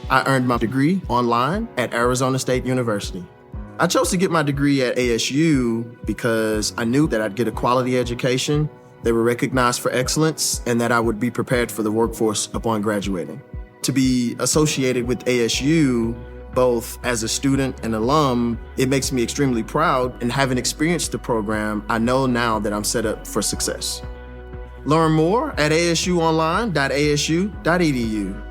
I earned my degree online at Arizona State University. I chose to get my degree at ASU because I knew that I'd get a quality education, they were recognized for excellence, and that I would be prepared for the workforce upon graduating. To be associated with ASU, both as a student and alum, it makes me extremely proud, and having experienced the program, I know now that I'm set up for success. Learn more at asuonline.asu.edu.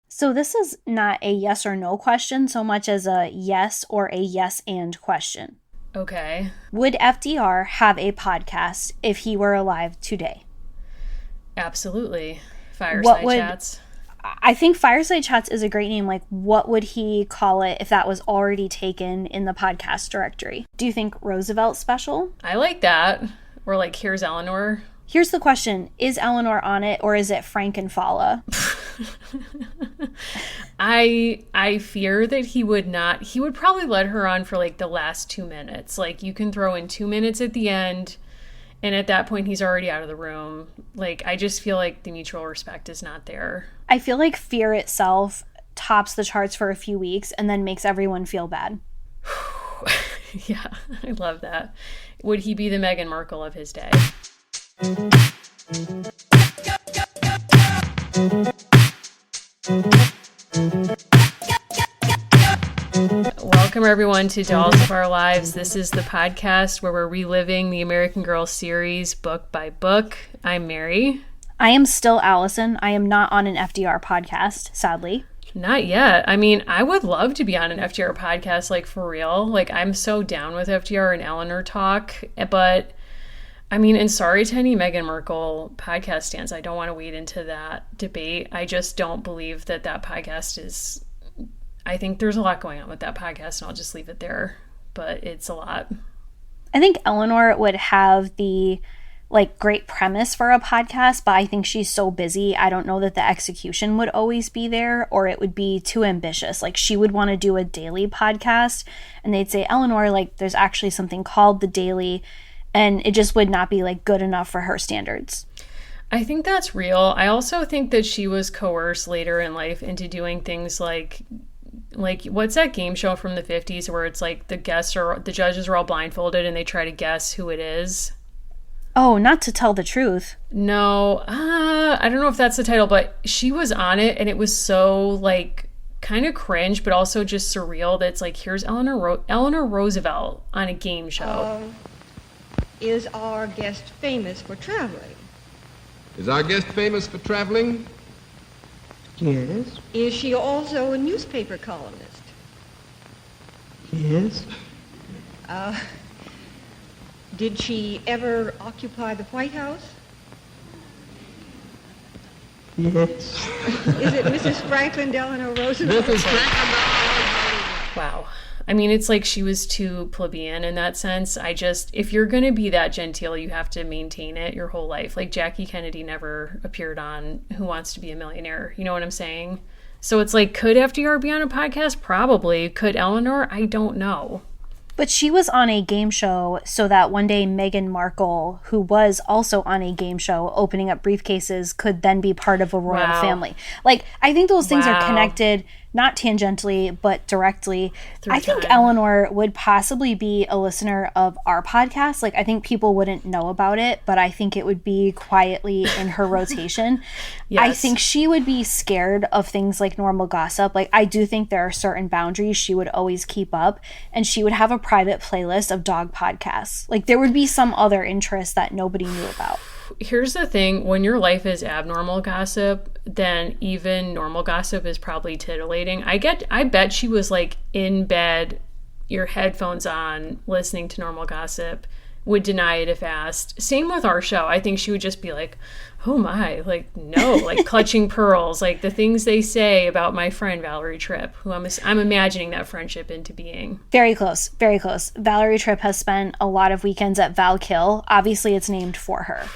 So this is not a yes or no question so much as a yes or a yes and question. Okay. Would FDR have a podcast if he were alive today? Absolutely. Fireside Chats. I think Fireside Chats is a great name. Like, what would he call it if that was already taken in the podcast directory? Do you think Roosevelt special? I like that. Or like, here's Eleanor. Here's the question. Is Eleanor on it, or is it Frank and Fala? I fear that he would not. He would probably let her on for like the last 2 minutes. Like, you can throw in 2 minutes at the end, and at that point he's already out of the room. Like, I just feel like the mutual respect is not there. I feel like Fear itself tops the charts for a few weeks and then makes everyone feel bad. Yeah, I love that. Would he be the Meghan Markle of his day? Welcome everyone to Dolls of Our Lives. This is the podcast where we're reliving the American Girl series book by book. I'm Mary. I am still Allison. I am not on an FDR podcast, sadly. Not yet. I mean, I would love to be on an FDR podcast, like, for real. Like, I'm so down with FDR and Eleanor talk, but I mean, and sorry to any Meghan Markle podcast stands, I don't want to wade into that debate. I just don't believe that podcast is, I think there's a lot going on with that podcast, and I'll just leave it there, but it's a lot. I think Eleanor would have the great premise for a podcast, but I think she's so busy. I don't know that the execution would always be there, or it would be too ambitious. Like, she would want to do a daily podcast, and they'd say, Eleanor, there's actually something called The Daily, and it just would not be good enough for her standards. I think that's real. I also think that she was coerced later in life into doing things like what's that game show from the 50s where it's like the judges are all blindfolded and they try to guess who it is? Oh, Not to Tell the Truth. No, I don't know if that's the title, but she was on it, and it was so, kind of cringe, but also just surreal that it's here's Eleanor Roosevelt on a game show. Is our guest famous for traveling? Is our guest famous for traveling? Yes. Is she also a newspaper columnist? Yes. Did she ever occupy the White House? Yes. Is it Mrs. Franklin Delano Roosevelt? Mrs. Franklin Delano Roosevelt. Wow. I mean, it's like she was too plebeian in that sense. If you're going to be that genteel, you have to maintain it your whole life. Like, Jackie Kennedy never appeared on Who Wants to Be a Millionaire. You know what I'm saying? So it's could FDR be on a podcast? Probably. Could Eleanor? I don't know. But she was on a game show so that one day Meghan Markle, who was also on a game show opening up briefcases, could then be part of a royal family. I think those things are connected, not tangentially, but directly. I think Eleanor would possibly be a listener of our podcast. I think people wouldn't know about it, but I think it would be quietly in her rotation. Yes. I think she would be scared of things like normal gossip. I do think there are certain boundaries she would always keep up, and she would have a private playlist of dog podcasts. There would be some other interest that nobody knew about. Here's the thing. When your life is abnormal gossip, then even normal gossip is probably titillating. I bet she was in bed, your headphones on, listening to normal gossip, would deny it if asked. Same with our show. I think she would just be like, oh my, no, clutching pearls, the things they say about my friend Valerie Tripp, who I'm imagining that friendship into being. Very close, very close. Valerie Tripp has spent a lot of weekends at Valkill. Obviously, it's named for her.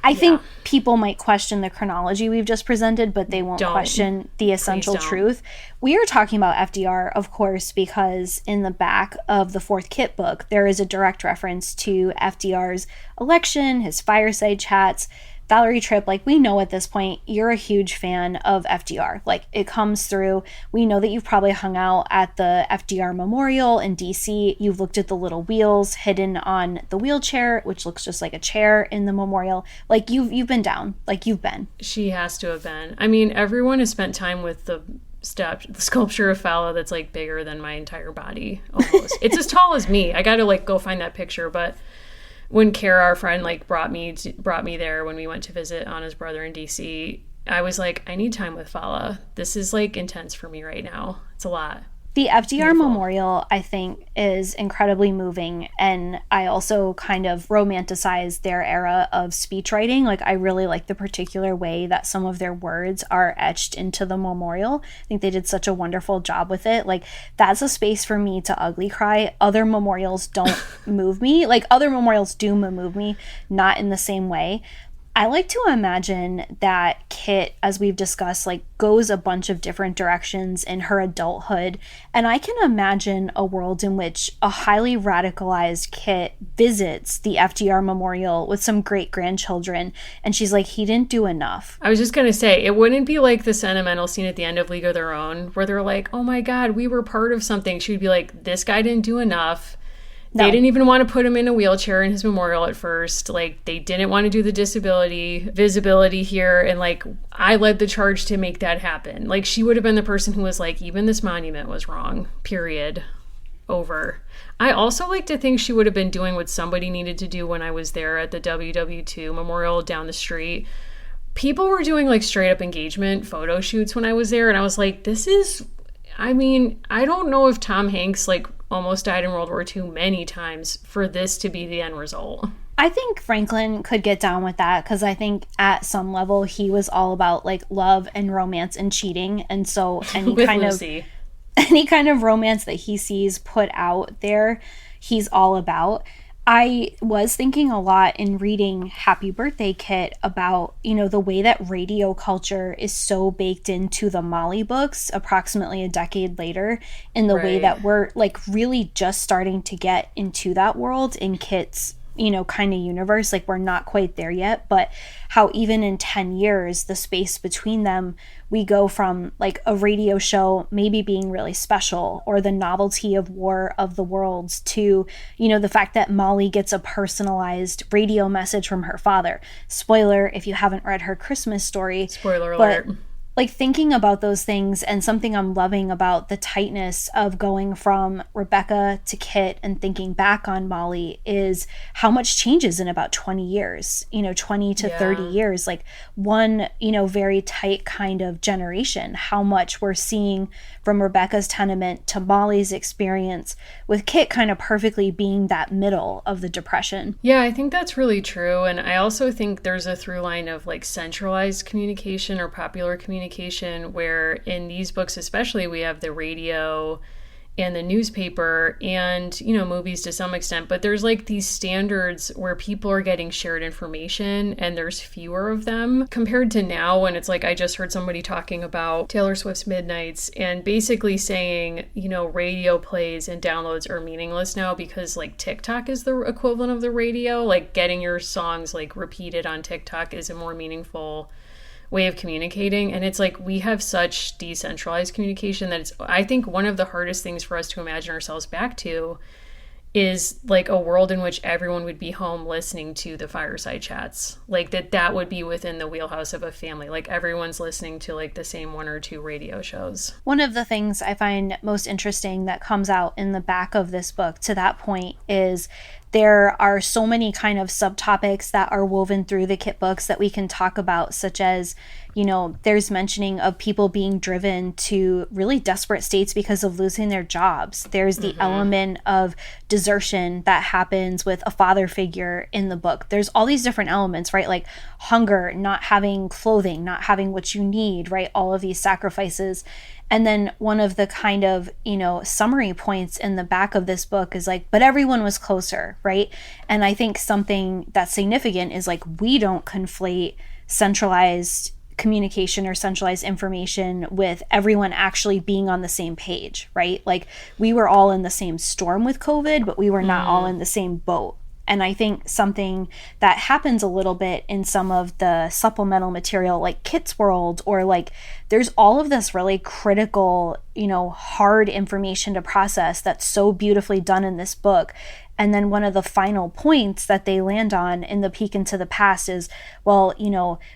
I think people might question the chronology we've just presented, but they won't question the essential truth. We are talking about FDR, of course, because in the back of the fourth Kit book, there is a direct reference to FDR's election, his fireside chats. Valerie Tripp, like, we know at this point you're a huge fan of FDR. Like, it comes through. We know that you've probably hung out at the FDR Memorial in DC. You've looked at the little wheels hidden on the wheelchair, which looks just like a chair in the memorial. Like, you've been down. Like, you've been. She has to have been. I mean, everyone has spent time with the sculpture of Fala that's like bigger than my entire body almost. It's as tall as me. I gotta like go find that picture. But when Kara, our friend, like brought me there when we went to visit Anna's brother in DC, I was like, I need time with Fala. This is like intense for me right now. It's a lot. The FDR Memorial, I think, is incredibly moving, and I also kind of romanticize their era of speechwriting. Like, I really like the particular way that some of their words are etched into the memorial. I think they did such a wonderful job with it. Like, that's a space for me to ugly cry. Other memorials don't move me. Like, other memorials do move me, not in the same way. I like to imagine that Kit, as we've discussed, like, goes a bunch of different directions in her adulthood. And I can imagine a world in which a highly radicalized Kit visits the FDR Memorial with some great-grandchildren. And she's like, he didn't do enough. I was just going to say, it wouldn't be like the sentimental scene at the end of League of Their Own, where they're like, oh my God, we were part of something. She would be like, this guy didn't do enough. No. They didn't even want to put him in a wheelchair in his memorial at first. Like, they didn't want to do the disability visibility here. And, like, I led the charge to make that happen. Like, she would have been the person who was like, even this monument was wrong. Period. Over. I also like to think she would have been doing what somebody needed to do when I was there at the WW2 memorial down the street. People were doing, like, straight up engagement photo shoots when I was there. And I was like, this is... I mean, I don't know if Tom Hanks, like, almost died in World War II many times for this to be the end result. I think Franklin could get down with that, because I think at some level he was all about, like, love and romance and cheating. And so any kind of romance that he sees put out there, he's all about. I was thinking a lot in reading Happy Birthday, Kit about, you know, the way that radio culture is so baked into the Molly books approximately a decade later, in the way that we're, like, really just starting to get into that world in Kit's, you know, kind of universe. Like, we're not quite there yet, but how even in 10 years, the space between them, we go from, like, a radio show maybe being really special, or the novelty of War of the Worlds, to, you know, the fact that Molly gets a personalized radio message from her father. Spoiler if you haven't read her Christmas story. Spoiler alert. Like, thinking about those things, and something I'm loving about the tightness of going from Rebecca to Kit and thinking back on Molly, is how much changes in about 20 years, you know, 20 to 30 years, like one, you know, very tight kind of generation, how much we're seeing from Rebecca's tenement to Molly's experience, with Kit kind of perfectly being that middle of the Depression. Yeah, I think that's really true. And I also think there's a through line of, like, centralized communication or popular communication, where in these books especially we have the radio and the newspaper and, you know, movies to some extent, but there's, like, these standards where people are getting shared information and there's fewer of them compared to now, when it's like, I just heard somebody talking about Taylor Swift's Midnights and basically saying, you know, radio plays and downloads are meaningless now because, like, TikTok is the equivalent of the radio. Like, getting your songs, like, repeated on TikTok is a more meaningful way of communicating. And it's like, we have such decentralized communication that it's, I think, one of the hardest things for us to imagine ourselves back to is, like, a world in which everyone would be home listening to the fireside chats. Like, that would be within the wheelhouse of a family. Like, everyone's listening to, like, the same one or two radio shows. One of the things I find most interesting that comes out in the back of this book to that point is there are so many kind of subtopics that are woven through the Kit books that we can talk about, such as, you know, there's mentioning of people being driven to really desperate states because of losing their jobs. There's the element of desertion that happens with a father figure in the book. There's all these different elements, right? Like hunger, not having clothing, not having what you need, right? All of these sacrifices. And then one of the kind of, you know, summary points in the back of this book is like, but everyone was closer, right? And I think something that's significant is, like, we don't conflate centralized communication or centralized information with everyone actually being on the same page, right? Like, we were all in the same storm with COVID, but we were not all in the same boat. And I think something that happens a little bit in some of the supplemental material, like Kit's World, or like there's all of this really critical, hard information to process that's so beautifully done in this book. And then one of the final points that they land on in the Peek into the Past is, well,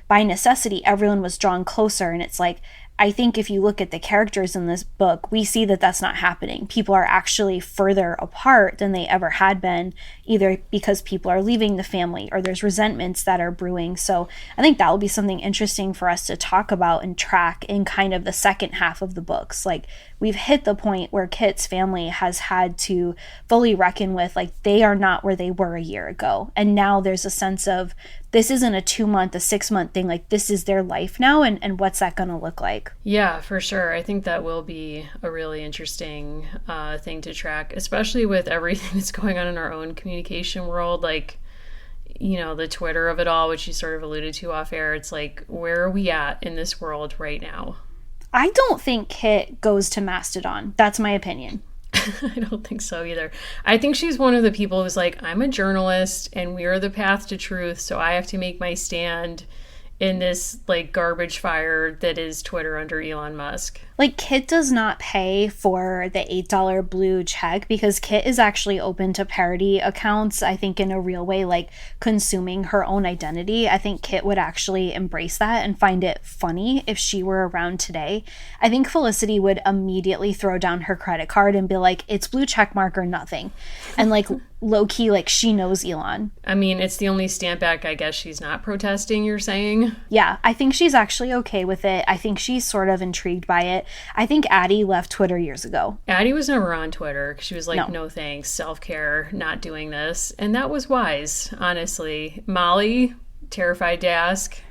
by necessity, everyone was drawn closer. And it's like, I think if you look at the characters in this book, we see that that's not happening. People are actually further apart than they ever had been, either because people are leaving the family or there's resentments that are brewing. So I think that will be something interesting for us to talk about and track in kind of the second half of the books. Like, we've hit the point where Kit's family has had to fully reckon with, like, they are not where they were a year ago. And now there's a sense of, this isn't a 2-month, a 6-month thing. Like, this is their life now, and what's that going to look like? Yeah, for sure. I think that will be a really interesting thing to track, especially with everything that's going on in our own communication world. Like, the Twitter of it all, which you sort of alluded to off air. It's like, where are we at in this world right now? I don't think Kit goes to Mastodon. That's my opinion. I don't think so either. I think she's one of the people who's like, I'm a journalist and we are the path to truth, so I have to make my stand in this like garbage fire that is Twitter under Elon Musk. Like, Kit does not pay for the $8 blue check because Kit is actually open to parody accounts, I think, in a real way, like consuming her own identity. I think Kit would actually embrace that and find it funny if she were around today. I think Felicity would immediately throw down her credit card and be like, it's blue check mark or nothing. And like low-key, like, she knows Elon. I mean, it's the only stamp back I guess she's not protesting, you're saying? Yeah, I think she's actually okay with it. I think she's sort of intrigued by it. I think Addie left Twitter years ago. Addie was never on Twitter. She was like, no thanks, self-care, not doing this. And that was wise, honestly. Molly, terrified to ask.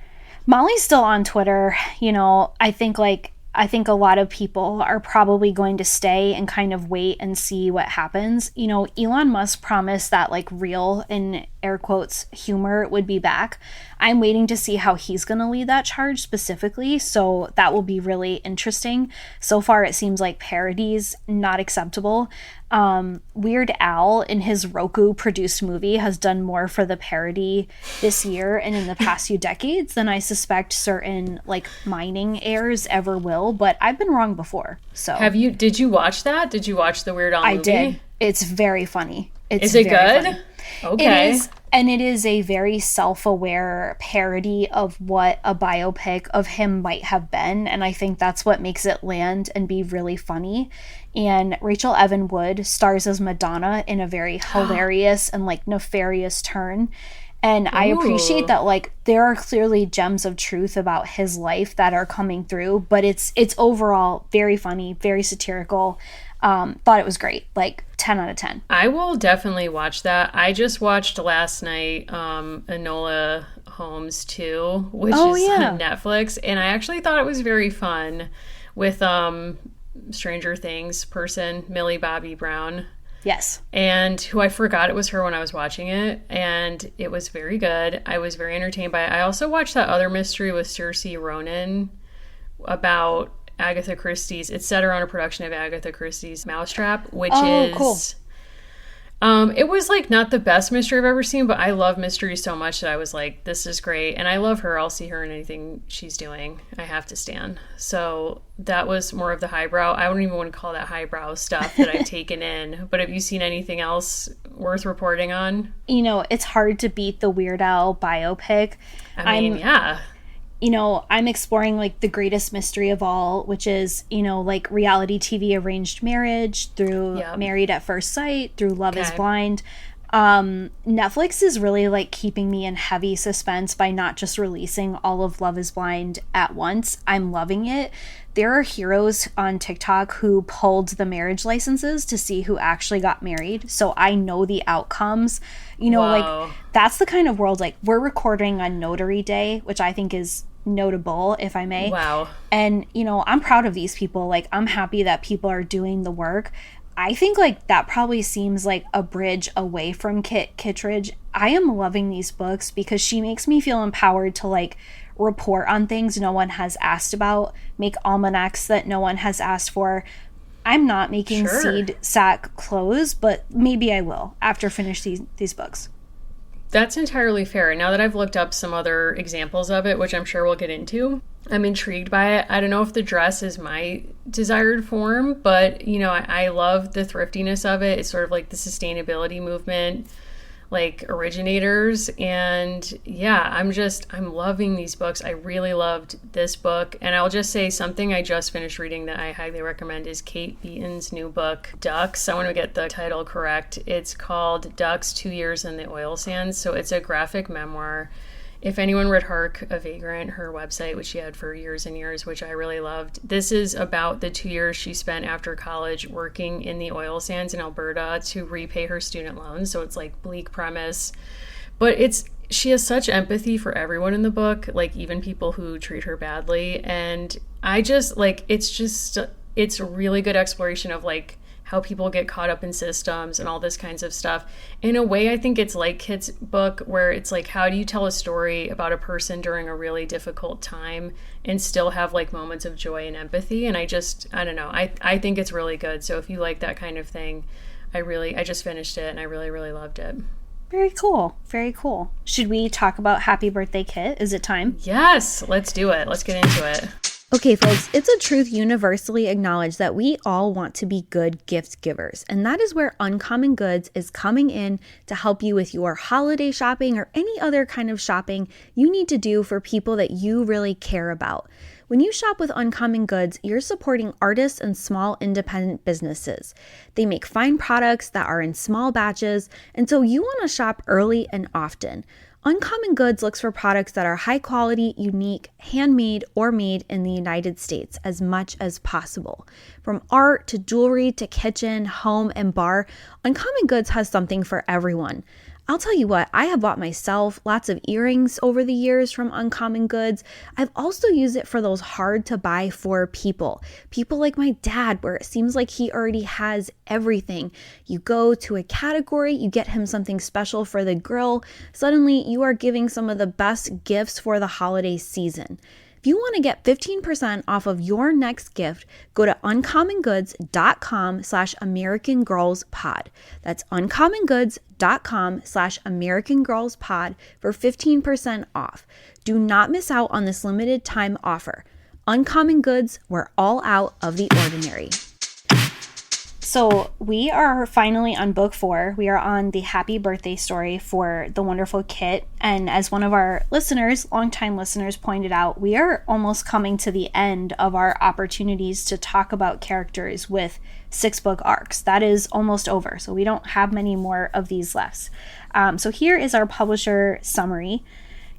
Molly's still on Twitter. I think a lot of people are probably going to stay and kind of wait and see what happens. Elon Musk promised that like real, in air quotes, humor would be back. I'm waiting to see how he's going to lead that charge specifically. So that will be really interesting. So far, it seems like parodies not acceptable. Weird Al in his Roku produced movie has done more for the parody this year and in the past few decades than I suspect certain like mining airs ever will, but I've been wrong before. So did you watch that? Did you watch the Weird Al movie? I did. It's very funny. Is it good? Funny. Okay. It is, and it is a very self-aware parody of what a biopic of him might have been, and I think that's what makes it land and be really funny. And Rachel Evan Wood stars as Madonna in a very hilarious and like nefarious turn. And I appreciate that, like, there are clearly gems of truth about his life that are coming through, but it's overall very funny, very satirical. Thought it was great, like 10 out of 10. I will definitely watch that. I just watched last night Enola Holmes 2, which is on Netflix, and I actually thought it was very fun with Stranger Things person Millie Bobby Brown. Yes. And who I forgot it was her when I was watching it, and it was very good. I was very entertained by it. I also watched that other mystery with Saoirse Ronan about Agatha Christie's. It's set around a production of Agatha Christie's Mousetrap, which is cool. It was like not the best mystery I've ever seen, but I love mysteries so much that I was like, this is great. And I love her. I'll see her in anything she's doing. I have to stand. So that was more of the highbrow. I don't even want to call that highbrow stuff that I've taken in. But have you seen anything else worth reporting on? It's hard to beat the Weird Al biopic. I mean, yeah. I'm exploring like the greatest mystery of all, which is, like reality TV arranged marriage through Married at First Sight, through Love is Blind. Netflix is really like keeping me in heavy suspense by not just releasing all of Love is Blind at once. I'm loving it. There are heroes on TikTok who pulled the marriage licenses to see who actually got married. So I know the outcomes. Like that's the kind of world, like we're recording on Notary Day, which I think is notable, if I may. Wow. And, I'm proud of these people. Like, I'm happy that people are doing the work. I think, like, that probably seems like a bridge away from Kit Kittredge. I am loving these books because she makes me feel empowered to, like, report on things no one has asked about, make almanacs that no one has asked for. I'm not making seed sack clothes, but maybe I will after finish these books. That's entirely fair. Now that I've looked up some other examples of it, which I'm sure we'll get into, I'm intrigued by it. I don't know if the dress is my desired form, but, you know, I love the thriftiness of it. It's sort of like the sustainability movement, like originators. And yeah, I'm loving these books. I really loved this book. And I'll just say something I just finished reading that I highly recommend is Kate Beaton's new book, Ducks. I want to get the title correct. It's called Ducks, 2 Years in the Oil Sands. So it's a graphic memoir. If anyone read Hark, a Vagrant, her website, which she had for years and years, which I really loved, this is about the 2 years she spent after college working in the oil sands in Alberta to repay her student loans. So it's like bleak premise, but she has such empathy for everyone in the book, like even people who treat her badly. And I just like, it's a really good exploration of like how people get caught up in systems and all this kinds of stuff. In a way, I think it's like Kit's book, where it's like, how do you tell a story about a person during a really difficult time and still have like moments of joy and empathy? And I don't know. I think it's really good. So if you like that kind of thing, I just finished it and I really, really loved it. Very cool. Very cool. Should we talk about Happy Birthday, Kit? Is it time? Yes, let's do it. Let's get into it. Okay, folks, it's a truth universally acknowledged that we all want to be good gift givers, and that is where Uncommon Goods is coming in to help you with your holiday shopping or any other kind of shopping you need to do for people that you really care about. When you shop with Uncommon Goods, you're supporting artists and small independent businesses. They make fine products that are in small batches, and so you want to shop early and often. Uncommon Goods looks for products that are high quality, unique, handmade, or made in the United States as much as possible. From art to jewelry to kitchen, home, and bar, Uncommon Goods has something for everyone. I'll tell you what, I have bought myself lots of earrings over the years from Uncommon Goods. I've also used it for those hard to buy for people like my dad, where it seems like he already has everything. You go to a category, you get him something special for the grill. Suddenly you are giving some of the best gifts for the holiday season. If you want to get 15% off of your next gift, go to uncommongoods.com/AmericanGirlsPod. That's uncommongoods.com/AmericanGirlsPod for 15% off. Do not miss out on this limited time offer. Uncommon Goods, we're all out of the ordinary. So we are finally on book 4. We are on the happy birthday story for the wonderful Kit. And as one of our listeners, longtime listeners, pointed out, we are almost coming to the end of our opportunities to talk about characters with 6-book arcs. That is almost over. So we don't have many more of these left. So here is our publisher summary.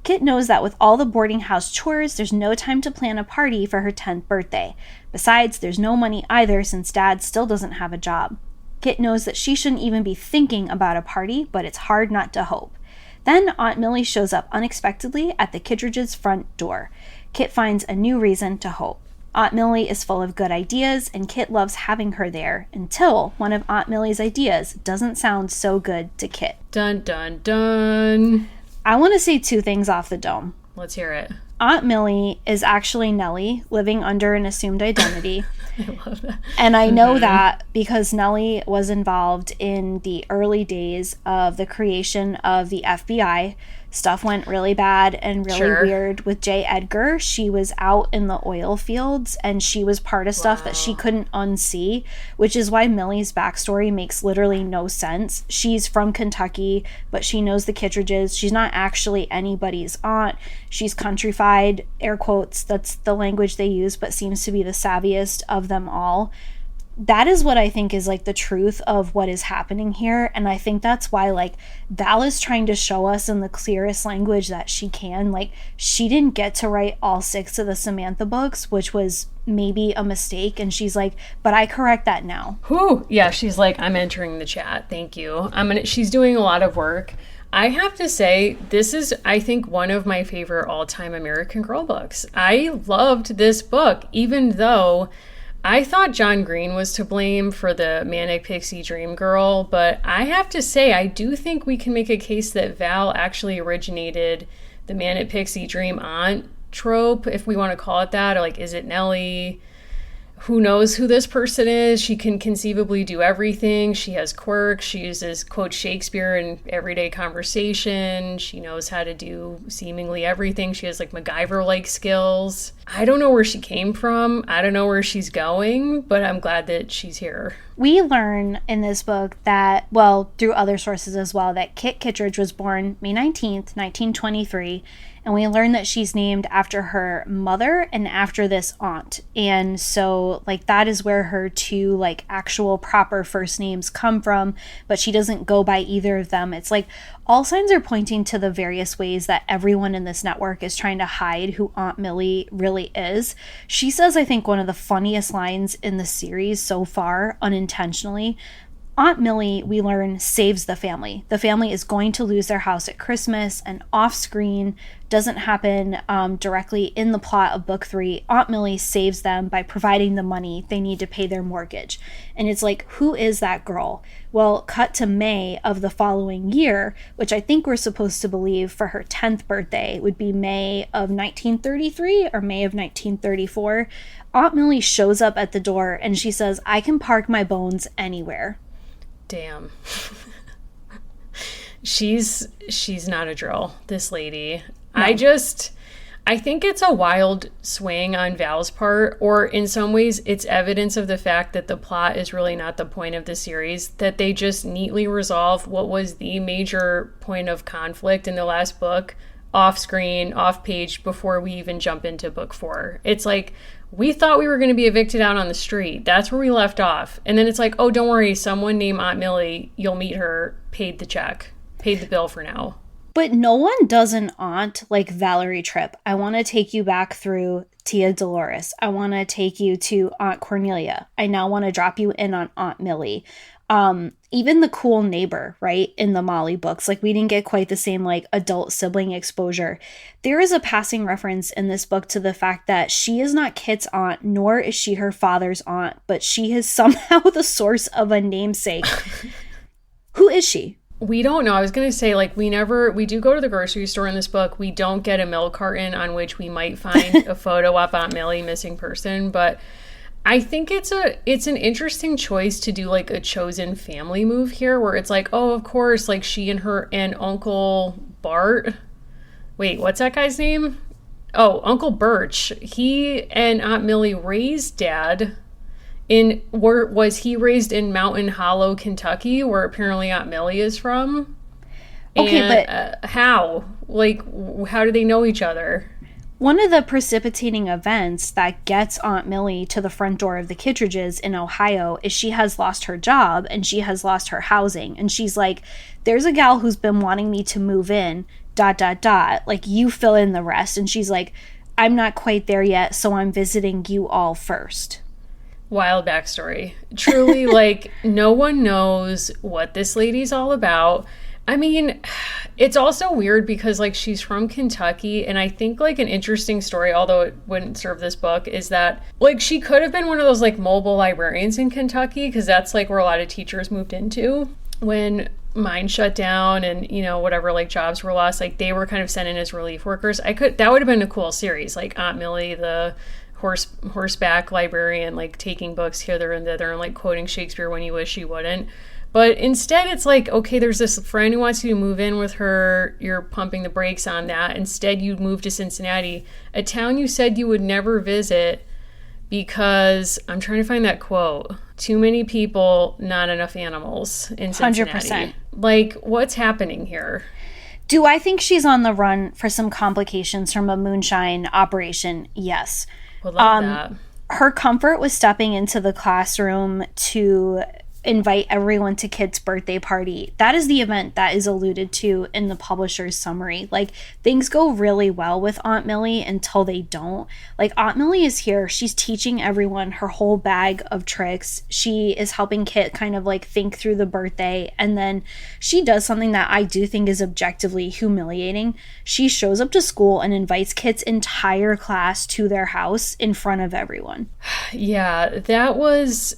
Kit knows that with all the boarding house chores, there's no time to plan a party for her 10th birthday. Besides, there's no money either since Dad still doesn't have a job. Kit knows that she shouldn't even be thinking about a party, but it's hard not to hope. Then Aunt Millie shows up unexpectedly at the Kittredges' front door. Kit finds a new reason to hope. Aunt Millie is full of good ideas, and Kit loves having her there until one of Aunt Millie's ideas doesn't sound so good to Kit. Dun, dun, dun. I want to say 2 things off the dome. Let's hear it. Aunt Millie is actually Nellie, living under an assumed identity. I love that. And I know that because Nellie was involved in the early days of the creation of the FBI. Stuff went really bad and really weird with J. Edgar. She was out in the oil fields and she was part of stuff that she couldn't unsee, which is why Millie's backstory makes literally no sense. She's from Kentucky, but she knows the Kittredges. She's not actually anybody's aunt. She's countrified, air quotes, that's the language they use, but seems to be the savviest of them all. That is what I think is like the truth of what is happening here. And I think that's why like Val is trying to show us in the clearest language that she can. Like she didn't get to write all 6 of the Samantha books, which was maybe a mistake. And she's like, but I correct that now. Whew. Yeah, she's like, I'm entering the chat. Thank you. She's doing a lot of work. I have to say, this is, I think, one of my favorite all-time American Girl books. I loved this book, even though I thought John Green was to blame for the Manic Pixie Dream Girl, but I have to say, I do think we can make a case that Val actually originated the Manic Pixie Dream Aunt trope, if we want to call it that, or like, is it Nellie? who knows who this person is. She can conceivably do everything. She has quirks. She uses, quote, Shakespeare in everyday conversation. She knows how to do seemingly everything. She has like MacGyver-like skills. I don't know where she came from. I don't know where she's going, but I'm glad that she's here. We learn in this book that, well, through other sources as well, that Kit Kittredge was born May 19th, 1923. And we learn that she's named after her mother and after this aunt. And so, like, that is where her two, like, actual proper first names come from. But she doesn't go by either of them. It's like all signs are pointing to the various ways that everyone in this network is trying to hide who Aunt Millie really is. She says, I think, one of the funniest lines in the series so far, unintentionally. Aunt Millie, we learn, saves the family. The family is going to lose their house at Christmas, and off-screen, doesn't happen directly in the plot of book 3. Aunt Millie saves them by providing the money they need to pay their mortgage. And it's like, who is that girl? Well, cut to May of the following year, which I think we're supposed to believe for her 10th birthday would be May of 1933 or May of 1934. Aunt Millie shows up at the door and she says, I can park my bones anywhere. Damn. She's not a drill, this lady. No. I think it's a wild swing on Val's part, or in some ways it's evidence of the fact that the plot is really not the point of the series, that they just neatly resolve what was the major point of conflict in the last book off screen, off page, before we even jump into book 4. It's like, we thought we were going to be evicted out on the street. That's where we left off. And then it's like, oh, don't worry, someone named Aunt Millie, you'll meet her, paid the bill for now. But no one does an aunt like Valerie Tripp. I want to take you back through Tia Dolores. I want to take you to Aunt Cornelia. I now want to drop you in on Aunt Millie. Even the cool neighbor, right, in the Molly books, like we didn't get quite the same like adult sibling exposure. There is a passing reference in this book to the fact that she is not Kit's aunt, nor is she her father's aunt, but she is somehow the source of a namesake. Who is she? We don't know. I was going to say, like, we do go to the grocery store in this book. We don't get a milk carton on which we might find a photo of Aunt Millie, missing person, but I think it's an interesting choice to do like a chosen family move here, where it's like, oh, of course, like she and her and Uncle Bart. Wait, what's that guy's name? Oh, Uncle Birch. He and Aunt Millie raised Dad. Was he raised in Mountain Hollow, Kentucky, where apparently Aunt Millie is from? Okay, and, but how? Like, how do they know each other? One of the precipitating events that gets Aunt Millie to the front door of the Kittredges in Ohio is she has lost her job and she has lost her housing. And she's like, there's a gal who's been wanting me to move in, ... Like, you fill in the rest. And she's like, I'm not quite there yet, so I'm visiting you all first. Wild backstory. Truly, like, no one knows what this lady's all about. I mean, it's also weird because, like, she's from Kentucky, and I think, like, an interesting story, although it wouldn't serve this book, is that, like, she could have been one of those, like, mobile librarians in Kentucky, because that's, like, where a lot of teachers moved into when mine shut down and, you know, whatever, like, jobs were lost. Like, they were kind of sent in as relief workers. That would have been a cool series, like, Aunt Millie, the horseback librarian, like, taking books hither and thither and, like, quoting Shakespeare when you wish you wouldn't. But instead, it's like, okay, there's this friend who wants you to move in with her. You're pumping the brakes on that. Instead, you move to Cincinnati, a town you said you would never visit because, I'm trying to find that quote, too many people, not enough animals in Cincinnati. 100%. Like, what's happening here? Do I think she's on the run for some complications from a moonshine operation? Yes. Would love that. Her comfort was stepping into the classroom to invite everyone to Kit's birthday party. That is the event that is alluded to in the publisher's summary. Like, things go really well with Aunt Millie until they don't. Like, Aunt Millie is here. She's teaching everyone her whole bag of tricks. She is helping Kit kind of like think through the birthday. And then she does something that I do think is objectively humiliating. She shows up to school and invites Kit's entire class to their house in front of everyone. Yeah, that was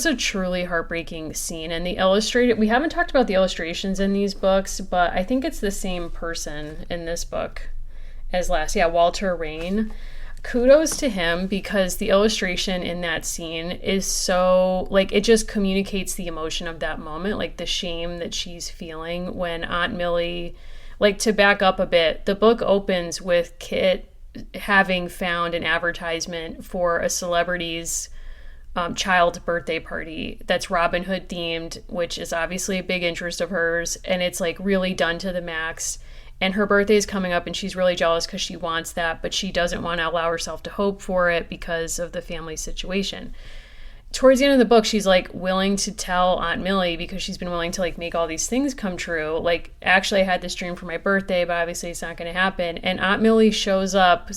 a truly heartbreaking scene. And we haven't talked about the illustrations in these books, but I think it's the same person in this book as last. Yeah, Walter Rain. kudos to him, because the illustration in that scene is so, like, it just communicates the emotion of that moment, like the shame that she's feeling when Aunt Millie, like, to back up a bit, the book opens with Kit having found an advertisement for a celebrity's child birthday party that's Robin Hood themed, which is obviously a big interest of hers, and it's like really done to the max. And her birthday is coming up and she's really jealous because she wants that, but she doesn't want to allow herself to hope for it because of the family situation. Towards the end of the book, she's like willing to tell Aunt Millie, because she's been willing to like make all these things come true. Like, actually, I had this dream for my birthday, but obviously it's not going to happen. And Aunt Millie shows up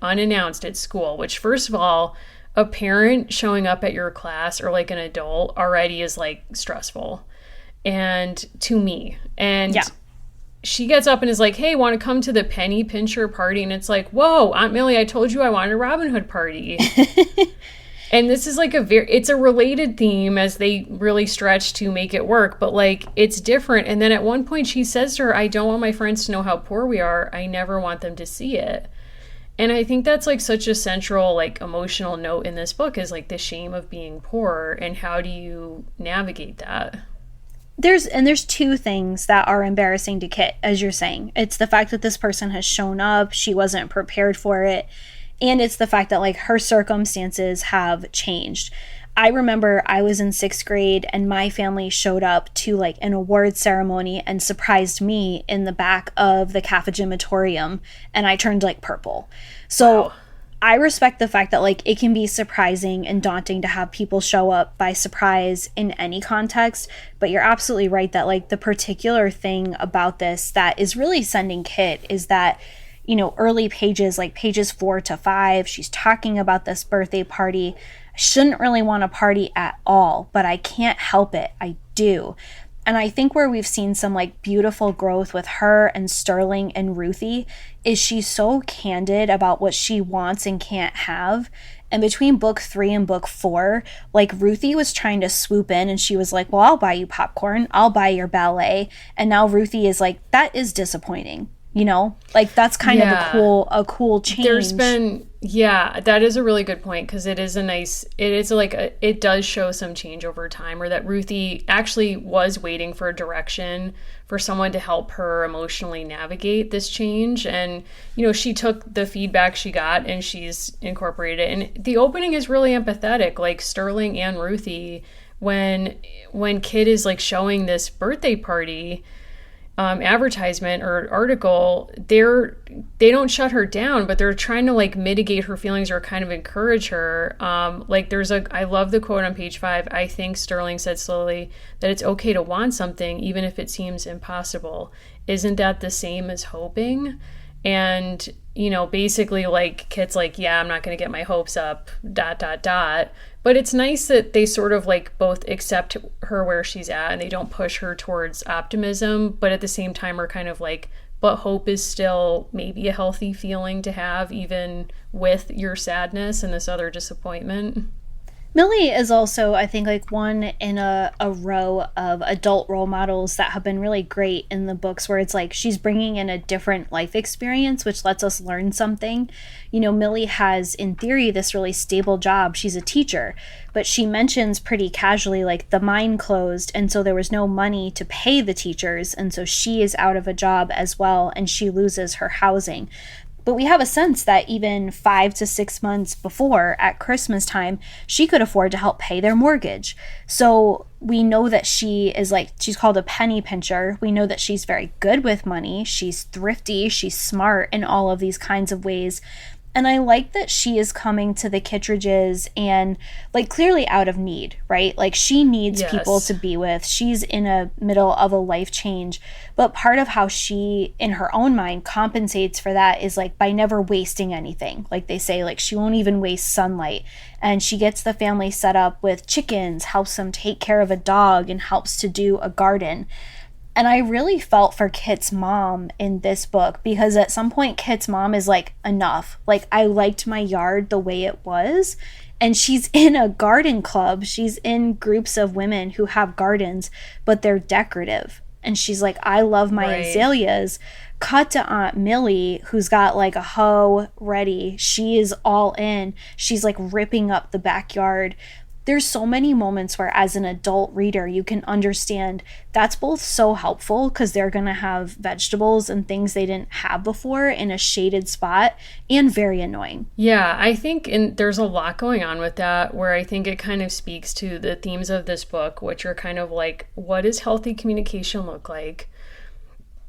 unannounced at school, which, first of all, a parent showing up at your class, or like an adult, already is like stressful. And to me, and yeah. She gets up and is like, hey, want to come to the penny pincher party? And it's like, whoa, Aunt Millie, I told you I wanted a Robin Hood party. And this is like it's a related theme, as they really stretch to make it work, but like it's different. And then at one point she says to her, I don't want my friends to know how poor we are. I never want them to see it. And I think that's like such a central, like, emotional note in this book, is like the shame of being poor, and how do you navigate that? There's two things that are embarrassing to Kit, as you're saying. It's the fact that this person has shown up, she wasn't prepared for it, and it's the fact that like her circumstances have changed. I remember I was in 6th grade and my family showed up to like an award ceremony and surprised me in the back of the cafegimatorium, and I turned like purple. So wow. I respect the fact that like it can be surprising and daunting to have people show up by surprise in any context, but you're absolutely right that like the particular thing about this that is really sending Kit is that, you know, early pages, like pages 4 to 5, she's talking about this birthday party. I shouldn't really want a party at all, but I can't help it. I do. And I think where we've seen some like beautiful growth with her and Sterling and Ruthie is she's so candid about what she wants and can't have. And between book 3 and book 4, like Ruthie was trying to swoop in and she was like, well, I'll buy you popcorn. I'll buy your ballet. And now Ruthie is like, that is disappointing. You know, like that's kind of a cool change. There's been, that is a really good point, because it does show some change over time, or that Ruthie actually was waiting for a direction, for someone to help her emotionally navigate this change. And, you know, she took the feedback she got and she's incorporated it. And the opening is really empathetic, like Sterling and Ruthie, when Kit is like showing this birthday party advertisement or article, they don't shut her down, but they're trying to like mitigate her feelings or kind of encourage her. Like I love the quote on page 5. I think Sterling said slowly that it's okay to want something even if it seems impossible. Isn't that the same as hoping? And, you know, basically like Kit's like, yeah, I'm not going to get my hopes up, ... But it's nice that they sort of like both accept her where she's at and they don't push her towards optimism, but at the same time are kind of like, but hope is still maybe a healthy feeling to have, even with your sadness and this other disappointment. Millie is also, I think, like one in a row of adult role models that have been really great in the books, where it's like she's bringing in a different life experience, which lets us learn something. You know, Millie has, in theory, this really stable job. She's a teacher, but she mentions pretty casually, like, the mine closed, and so there was no money to pay the teachers, and so she is out of a job as well, and she loses her housing. But we have a sense that even 5 to 6 months before, at Christmas time, she could afford to help pay their mortgage. So we know that she is like, she's called a penny pincher. We know that she's very good with money. She's thrifty. She's smart in all of these kinds of ways. And I like that she is coming to the Kittredges and like clearly out of need, right? Like she needs people to be with. She's in a middle of a life change. But part of how she, in her own mind, compensates for that is like by never wasting anything. Like they say, like she won't even waste sunlight. And she gets the family set up with chickens, helps them take care of a dog, and helps to do a garden. And I really felt for Kit's mom in this book, because at some point Kit's mom is like, enough. Like, I liked my yard the way it was. And she's in a garden club. She's in groups of women who have gardens, but they're decorative. And she's like, I love my azaleas, cut to Aunt Millie, who's got like a hoe ready. She is all in. She's like ripping up the backyard. There's so many moments where as an adult reader, you can understand that's both so helpful because they're going to have vegetables and things they didn't have before in a shaded spot, and very annoying. Yeah, I think there's a lot going on with that, where I think it kind of speaks to the themes of this book, which are kind of like, what does healthy communication look like?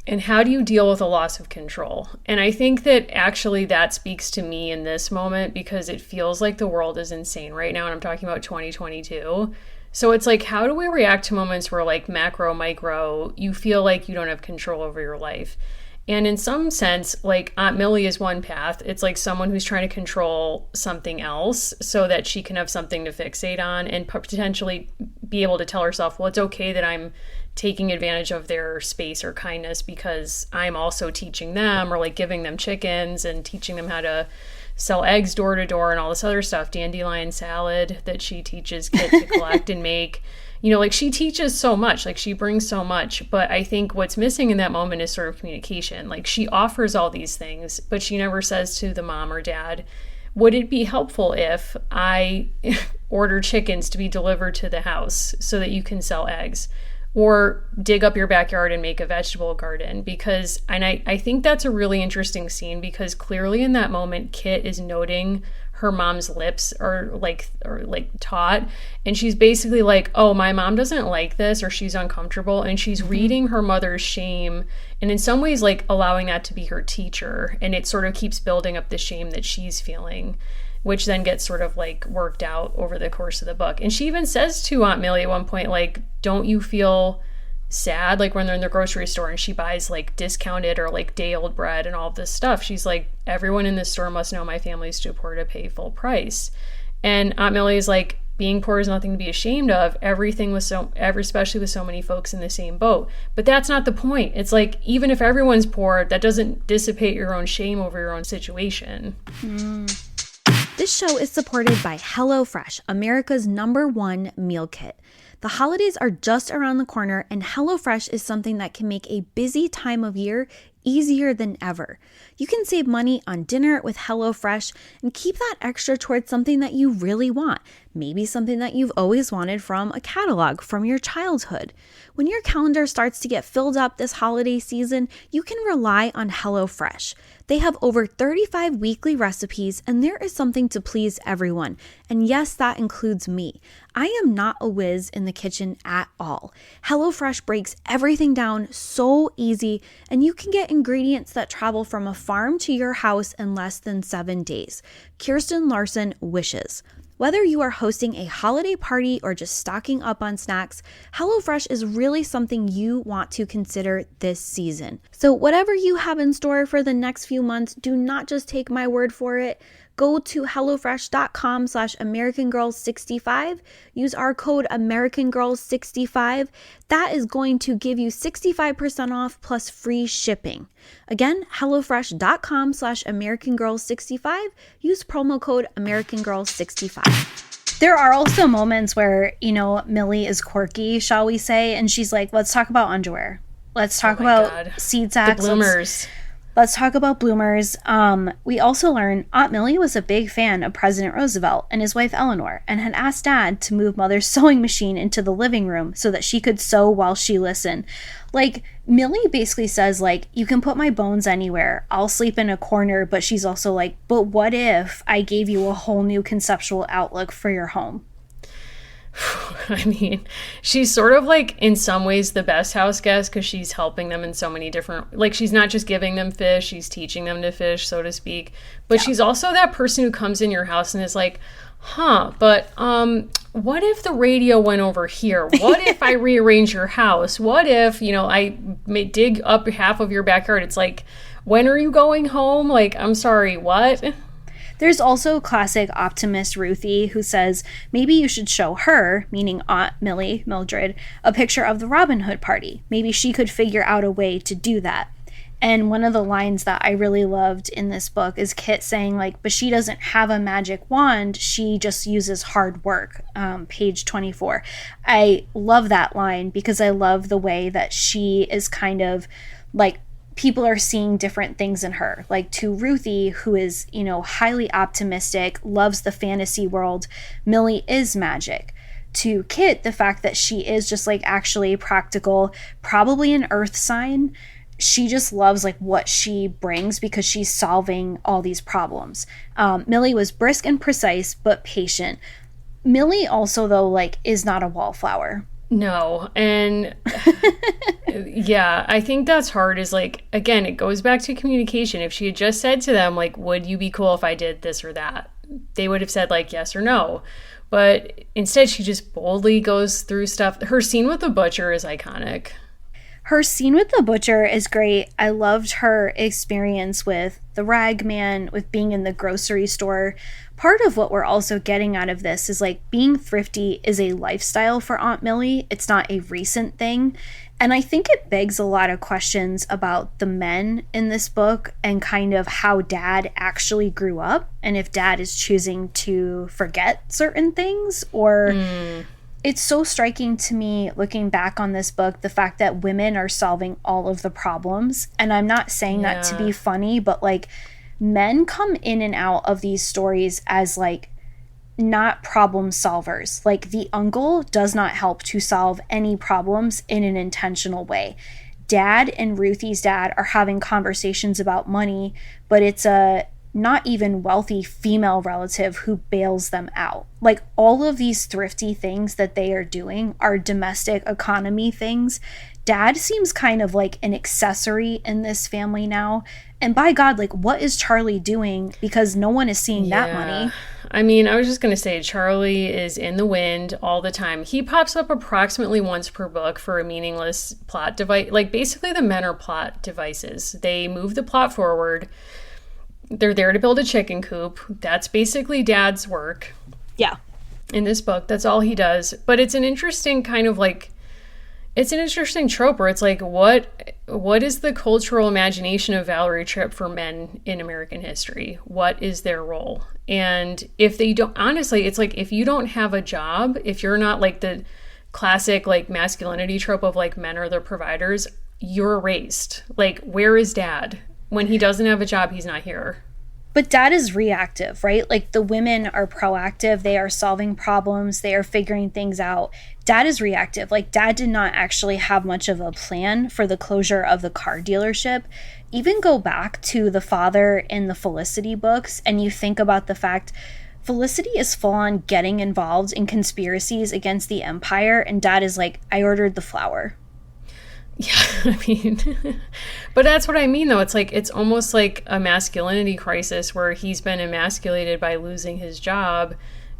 And how do you deal with a loss of control? And I think that actually that speaks to me in this moment, because it feels like the world is insane right now. And I'm talking about 2022. So it's like, how do we react to moments where like macro, micro, you feel like you don't have control over your life? And in some sense, like Aunt Millie is one path. It's like someone who's trying to control something else so that she can have something to fixate on and potentially be able to tell herself, well, it's okay that I'm taking advantage of their space or kindness because I'm also teaching them, or like giving them chickens and teaching them how to sell eggs door to door and all this other stuff, dandelion salad that she teaches Kit to collect and make. You know, like she teaches so much, like she brings so much, but I think what's missing in that moment is sort of communication. Like she offers all these things, but she never says to the mom or dad, would it be helpful if I order chickens to be delivered to the house so that you can sell eggs? Or dig up your backyard and make a vegetable garden? Because, and I think that's a really interesting scene, because clearly in that moment, Kit is noting her mom's lips are like taut, and she's basically like, oh, my mom doesn't like this, or she's uncomfortable, and she's reading her mother's shame, and in some ways like allowing that to be her teacher, and it sort of keeps building up the shame that she's feeling, which then gets sort of like worked out over the course of the book. And she even says to Aunt Millie at one point, like, don't you feel sad like when they're in the grocery store and she buys like discounted or like day old bread and all of this stuff? She's like, everyone in this store must know my family's too poor to pay full price. And Aunt Millie is like, being poor is nothing to be ashamed of. Especially with so many folks in the same boat. But that's not the point. It's like, even if everyone's poor, that doesn't dissipate your own shame over your own situation. This show is supported by HelloFresh, America's #1 meal kit. The holidays are just around the corner, and HelloFresh is something that can make a busy time of year easier than ever. You can save money on dinner with HelloFresh and keep that extra towards something that you really want. Maybe something that you've always wanted from a catalog from your childhood. When your calendar starts to get filled up this holiday season, you can rely on HelloFresh. They have over 35 weekly recipes, and there is something to please everyone. And yes, that includes me. I am not a whiz in the kitchen at all. HelloFresh breaks everything down so easy, and you can get ingredients that travel from a farm to your house in less than 7 days. Kirsten Larson wishes. Whether you are hosting a holiday party or just stocking up on snacks, HelloFresh is really something you want to consider this season. So whatever you have in store for the next few months, do not just take my word for it. Go to HelloFresh.com/AmericanGirls65. Use our code AmericanGirls65. That is going to give you 65% off plus free shipping. Again, HelloFresh.com/AmericanGirls65. Use promo code AmericanGirls65. There are also moments where, Millie is quirky, shall we say, and she's like, let's talk about underwear. Let's talk about seed sacks. The bloomers. Let's talk about bloomers. We also learn Aunt Millie was a big fan of President Roosevelt and his wife Eleanor, and had asked Dad to move Mother's sewing machine into the living room so that she could sew while she listened. Like, Millie basically says, like, you can put my bones anywhere. I'll sleep in a corner, but she's also like, but what if I gave you a whole new conceptual outlook for your home? I mean, she's sort of like in some ways the best house guest, because she's helping them in so many different, like, she's not just giving them fish, she's teaching them to fish, so to speak. But she's also that person who comes in your house and is like, but what if the radio went over here? What if I rearrange your house? What if, I may dig up half of your backyard? It's like, when are you going home? Like, I'm sorry, what? There's also classic optimist Ruthie who says, maybe you should show her, meaning Aunt Millie, Mildred, a picture of the Robin Hood party. Maybe she could figure out a way to do that. And one of the lines that I really loved in this book is Kit saying, like, but she doesn't have a magic wand. She just uses hard work. Page 24. I love that line because I love the way that she is kind of like people are seeing different things in her. Like to Ruthie, who is, you know, highly optimistic, loves the fantasy world, Millie is magic. To Kit, the fact that she is just like actually practical, probably an earth sign. She just loves like what she brings because she's solving all these problems. Millie was brisk and precise, but patient. Millie also, though, like, is not a wallflower. No. And yeah, I think that's hard is like, again, it goes back to communication. If she had just said to them, like, would you be cool if I did this or that? They would have said like yes or no. But instead, she just boldly goes through stuff. Her scene with the butcher is iconic. Her scene with the butcher is great. I loved her experience with the rag man, with being in the grocery store. Part of what we're also getting out of this is like being thrifty is a lifestyle for Aunt Millie. It's not a recent thing. And I think it begs a lot of questions about the men in this book and kind of how Dad actually grew up and if Dad is choosing to forget certain things or... It's so striking to me looking back on this book, the fact that women are solving all of the problems. And I'm not saying that to be funny, but like men come in and out of these stories as like not problem solvers. Like the uncle does not help to solve any problems in an intentional way. Dad and Ruthie's dad are having conversations about money, but it's a not even wealthy female relative who bails them out. Like all of these thrifty things that they are doing are domestic economy things. Dad seems kind of like an accessory in this family now. And by God, like what is Charlie doing? Because no one is seeing that money. I mean, I was just going to say Charlie is in the wind all the time. He pops up approximately once per book for a meaningless plot device. Like basically the men are plot devices. They move the plot forward. They're there to build a chicken coop. That's basically Dad's work. Yeah. In this book, that's all he does. But it's an interesting kind of like, it's an interesting trope where it's like, what is the cultural imagination of Valerie Tripp for men in American history? What is their role? And if they don't, honestly, it's like, if you don't have a job, if you're not like the classic like masculinity trope of like men are the providers, you're erased. Like, where is Dad? When he doesn't have a job, he's not here. But Dad is reactive, right? Like the women are proactive. They are solving problems. They are figuring things out. Dad is reactive. Like Dad did not actually have much of a plan for the closure of the car dealership. Even go back to the father in the Felicity books and you think about the fact Felicity is full on getting involved in conspiracies against the Empire. And Dad is like, I ordered the flour. Yeah, I mean, but that's what I mean, though. It's like, it's almost like a masculinity crisis where he's been emasculated by losing his job.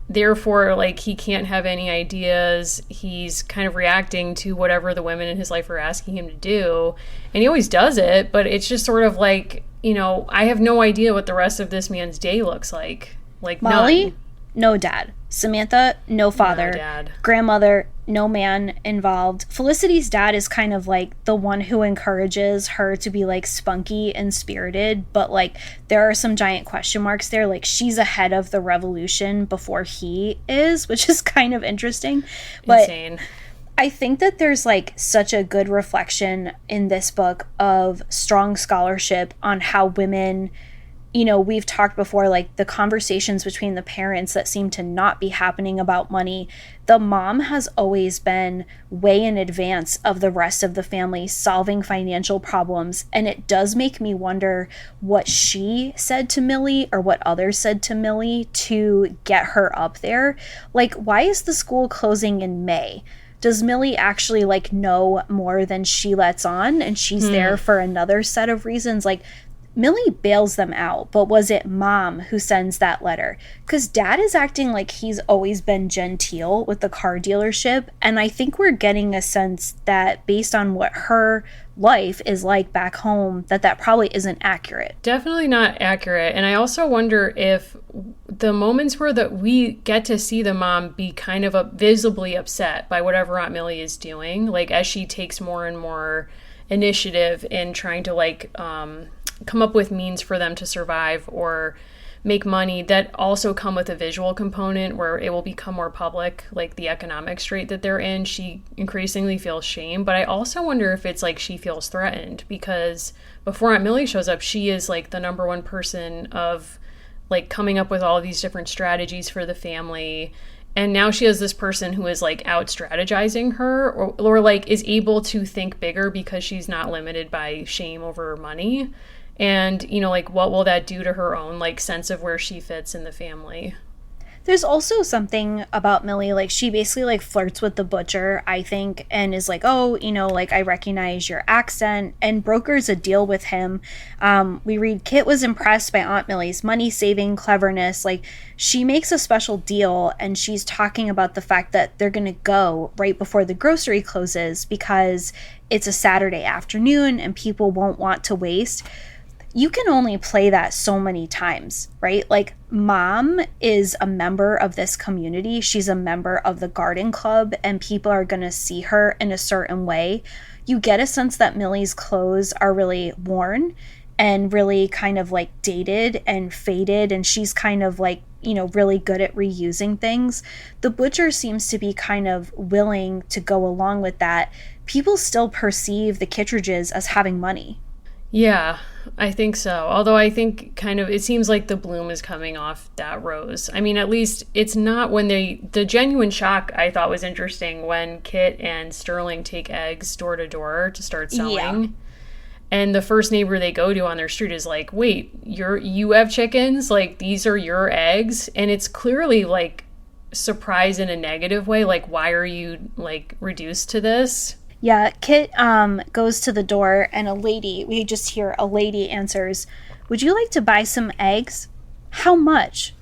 Therefore, like, he can't have any ideas. He's kind of reacting to whatever the women in his life are asking him to do. And he always does it, but it's just sort of like, you know, I have no idea what the rest of this man's day looks like. Like, Molly, none. No dad. Samantha, no father. No dad. Grandmother, no man involved. Felicity's dad is kind of like the one who encourages her to be like spunky and spirited, but like there are some giant question marks there. Like she's ahead of the revolution before he is, which is kind of interesting. But insane. I think that there's like such a good reflection in this book of strong scholarship on how women, you know, we've talked before, like the conversations between the parents that seem to not be happening about money. The mom has always been way in advance of the rest of the family solving financial problems. And it does make me wonder what she said to Millie or what others said to Millie to get her up there. Like, why is the school closing in May? Does Millie actually like know more than she lets on? And she's there for another set of reasons. Like, Millie bails them out, but was it Mom who sends that letter? Because Dad is acting like he's always been genteel with the car dealership, and I think we're getting a sense that based on what her life is like back home, that probably isn't accurate. Definitely not accurate. And I also wonder if the moments where that we get to see the mom be kind of visibly upset by whatever Aunt Millie is doing, like as she takes more and more initiative in trying to like come up with means for them to survive or make money that also come with a visual component where it will become more public, like the economic strait that they're in. She increasingly feels shame, but I also wonder if it's like she feels threatened, because before Aunt Millie shows up, she is like the number one person of like coming up with all of these different strategies for the family. And now she has this person who is like out strategizing her, or like is able to think bigger because she's not limited by shame over money. And, you know, like what will that do to her own like sense of where she fits in the family? There's also something about Millie, like she basically like flirts with the butcher, I think, and is like, oh, you know, like I recognize your accent, and brokers a deal with him. We read Kit was impressed by Aunt Millie's money saving cleverness. Like she makes a special deal, and she's talking about the fact that they're going to go right before the grocery closes because it's a Saturday afternoon and people won't want to waste. You can only play that so many times, right? Like Mom is a member of this community. She's a member of the garden club, and people are going to see her in a certain way. You get a sense that Millie's clothes are really worn and really kind of like dated and faded, and she's kind of like, you know, really good at reusing things. The butcher seems to be kind of willing to go along with that. People still perceive the Kittredges as having money. Yeah, I think so. Although I think kind of, it seems like the bloom is coming off that rose. I mean, at least it's not when the genuine shock I thought was interesting when Kit and Sterling take eggs door to door to start selling. Yeah. And the first neighbor they go to on their street is like, wait, you have chickens? Like, these are your eggs? And it's clearly like surprise in a negative way. Like, why are you like reduced to this? Yeah, Kit goes to the door, and we just hear a lady answers, "Would you like to buy some eggs? How much?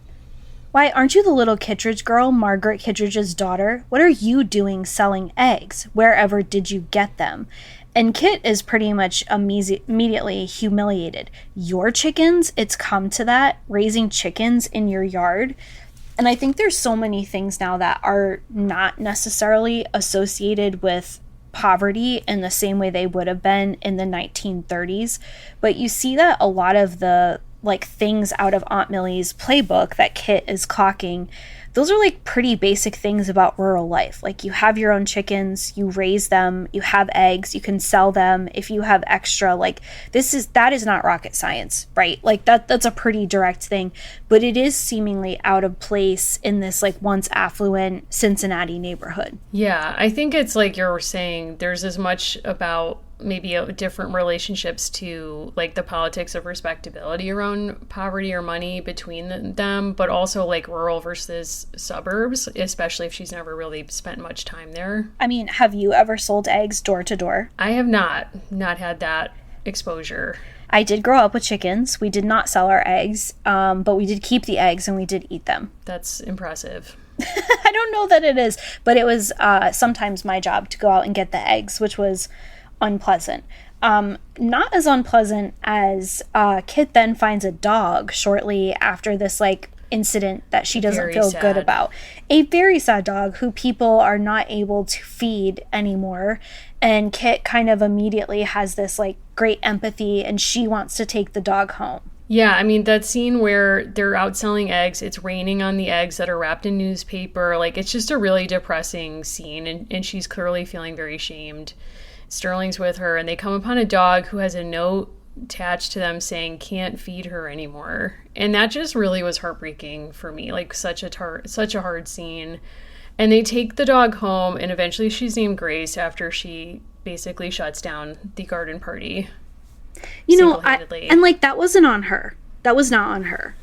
Why, aren't you the little Kittredge girl, Margaret Kittredge's daughter? What are you doing selling eggs? Wherever did you get them?" And Kit is pretty much immediately humiliated. Your chickens? It's come to that? Raising chickens in your yard? And I think there's so many things now that are not necessarily associated with poverty in the same way they would have been in the 1930s, but you see that a lot of the like things out of Aunt Millie's playbook that Kit is clocking, those are like pretty basic things about rural life. Like you have your own chickens, you raise them, you have eggs, you can sell them if you have extra. Like that is not rocket science, right? Like that's a pretty direct thing, but it is seemingly out of place in this like once affluent Cincinnati neighborhood. Yeah, I think it's like you're saying, there's as much about maybe different relationships to like the politics of respectability around poverty or money between them, but also like rural versus suburbs, especially if she's never really spent much time there. I mean, have you ever sold eggs door to door? I have not had that exposure. I did grow up with chickens. We did not sell our eggs, but we did keep the eggs and we did eat them. That's impressive. I don't know that it is, but it was sometimes my job to go out and get the eggs, which was unpleasant. Not as unpleasant as Kit then finds a dog shortly after this like incident that she doesn't feel good about. A very sad dog who people are not able to feed anymore. And Kit kind of immediately has this like great empathy, and she wants to take the dog home. Yeah, I mean, that scene where they're out selling eggs, it's raining on the eggs that are wrapped in newspaper. Like, it's just a really depressing scene, and she's clearly feeling very shamed. Sterling's with her, and they come upon a dog who has a note attached to them saying can't feed her anymore. And that just really was heartbreaking for me, like such a hard scene. And they take the dog home, and eventually she's named Grace after she basically shuts down the garden party. You know, and like that wasn't on her. That was not on her.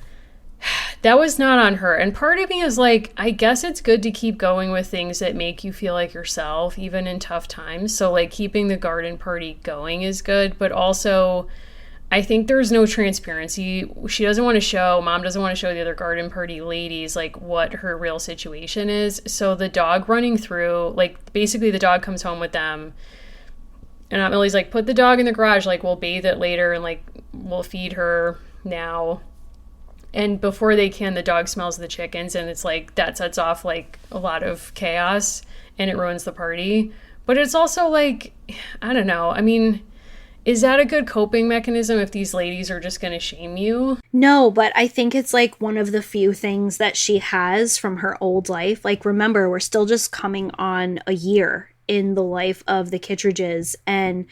That was not on her. And part of me is like, I guess it's good to keep going with things that make you feel like yourself, even in tough times. So like keeping the garden party going is good. But also, I think there's no transparency. Mom doesn't want to show the other garden party ladies like what her real situation is. So the dog running through, like basically the dog comes home with them. And Aunt Millie's like, put the dog in the garage. Like we'll bathe it later and like we'll feed her now. And before they can, the dog smells the chickens, and it's like that sets off like a lot of chaos, and it ruins the party. But it's also like, I don't know. I mean, Is that a good coping mechanism if these ladies are just going to shame you? No, but I think it's like one of the few things that she has from her old life. Like, remember, we're still just coming on a year in the life of the Kittredges. And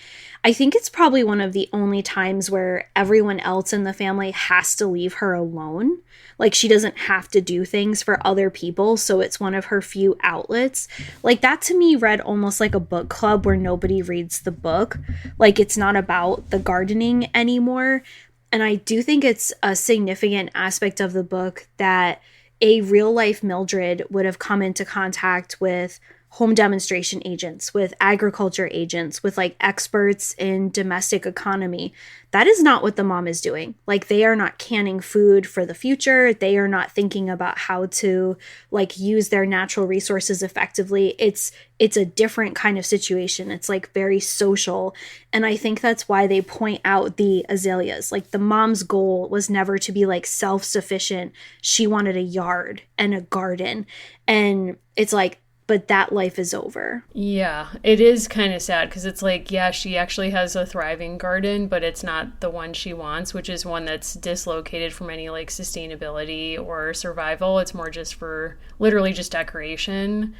I think it's probably one of the only times where everyone else in the family has to leave her alone. Like, she doesn't have to do things for other people. So it's one of her few outlets. Like, that to me read almost like a book club where nobody reads the book. Like, it's not about the gardening anymore. And I do think it's a significant aspect of the book that a real life Mildred would have come into contact with home demonstration agents, with agriculture agents, with like experts in domestic economy. That is not what the mom is doing. Like, they are not canning food for the future. They are not thinking about how to like use their natural resources effectively. It's a different kind of situation. It's like very social. And I think that's why they point out the azaleas. Like, the mom's goal was never to be like self-sufficient. She wanted a yard and a garden. And it's like, but that life is over. Yeah, it is kind of sad because it's like, yeah, she actually has a thriving garden, but it's not the one she wants, which is one that's dislocated from any like sustainability or survival. It's more just for literally just decoration.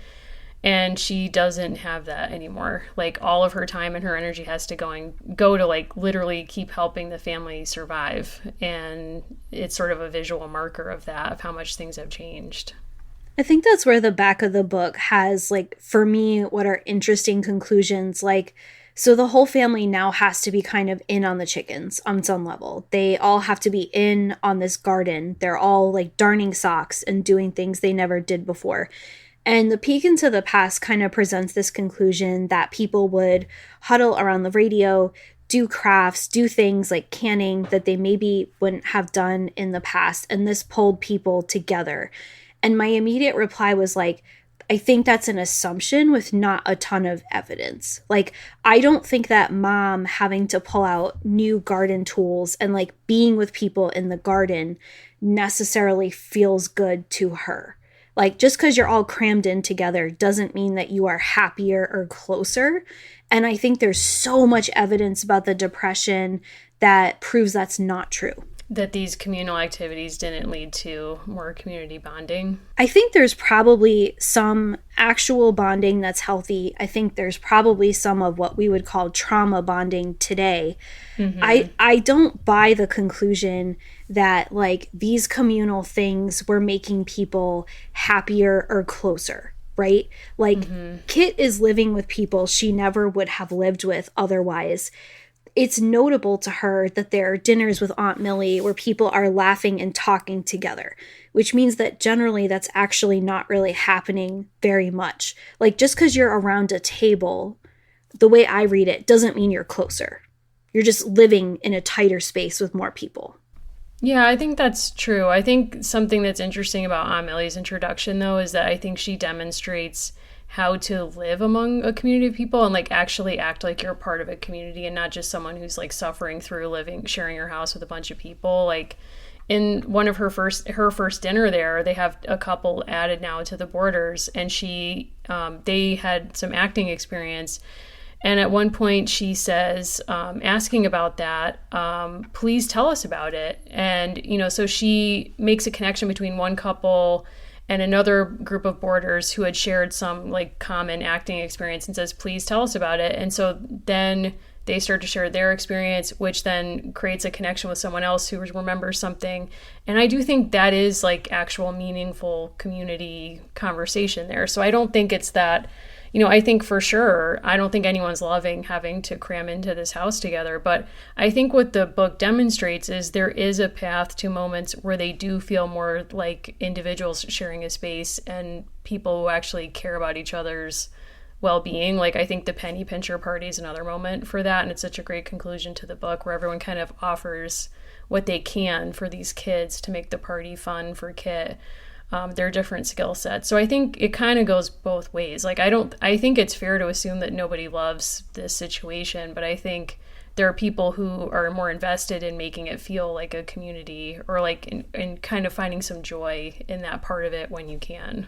And she doesn't have that anymore. Like, all of her time and her energy has to go to like literally keep helping the family survive. And it's sort of a visual marker of that, of how much things have changed. I think that's where the back of the book has, like, for me, what are interesting conclusions. Like, so the whole family now has to be kind of in on the chickens on some level. They all have to be in on this garden. They're all like darning socks and doing things they never did before. And The Peek into the Past kind of presents this conclusion that people would huddle around the radio, do crafts, do things like canning that they maybe wouldn't have done in the past. And this pulled people together. And my immediate reply was like, I think that's an assumption with not a ton of evidence. Like, I don't think that mom having to pull out new garden tools and like being with people in the garden necessarily feels good to her. Like, just because you're all crammed in together doesn't mean that you are happier or closer. And I think there's so much evidence about the Depression that proves that's not true. That these communal activities didn't lead to more community bonding? I think there's probably some actual bonding that's healthy. I think there's probably some of what we would call trauma bonding today. Mm-hmm. I don't buy the conclusion that like these communal things were making people happier or closer, right? Like, Kit is living with people she never would have lived with otherwise. It's notable to her that there are dinners with Aunt Millie where people are laughing and talking together, which means that generally that's actually not really happening very much. Like, just because you're around a table, the way I read it, doesn't mean you're closer. You're just living in a tighter space with more people. Yeah, I think that's true. I think something that's interesting about Aunt Millie's introduction, though, is that I think she demonstrates how to live among a community of people and like actually act like you're a part of a community and not just someone who's like suffering through sharing your house with a bunch of people. Like, in one of her first dinner there, they have a couple added now to the boarders, and they had some acting experience. And at one point she says, asking about that, please tell us about it. And, so she makes a connection between one couple and another group of boarders who had shared some like common acting experience and says, please tell us about it. And so then they start to share their experience, which then creates a connection with someone else who remembers something. And I do think that is like actual meaningful community conversation there. So I don't think it's that, I think for sure, I don't think anyone's loving having to cram into this house together. But I think what the book demonstrates is there is a path to moments where they do feel more like individuals sharing a space and people who actually care about each other's well-being. Like, I think the penny pincher party is another moment for that. And it's such a great conclusion to the book where everyone kind of offers what they can for these kids to make the party fun for Kit. Their different skill sets. So I think it kind of goes both ways. Like, I think it's fair to assume that nobody loves this situation, but I think there are people who are more invested in making it feel like a community or like in kind of finding some joy in that part of it when you can.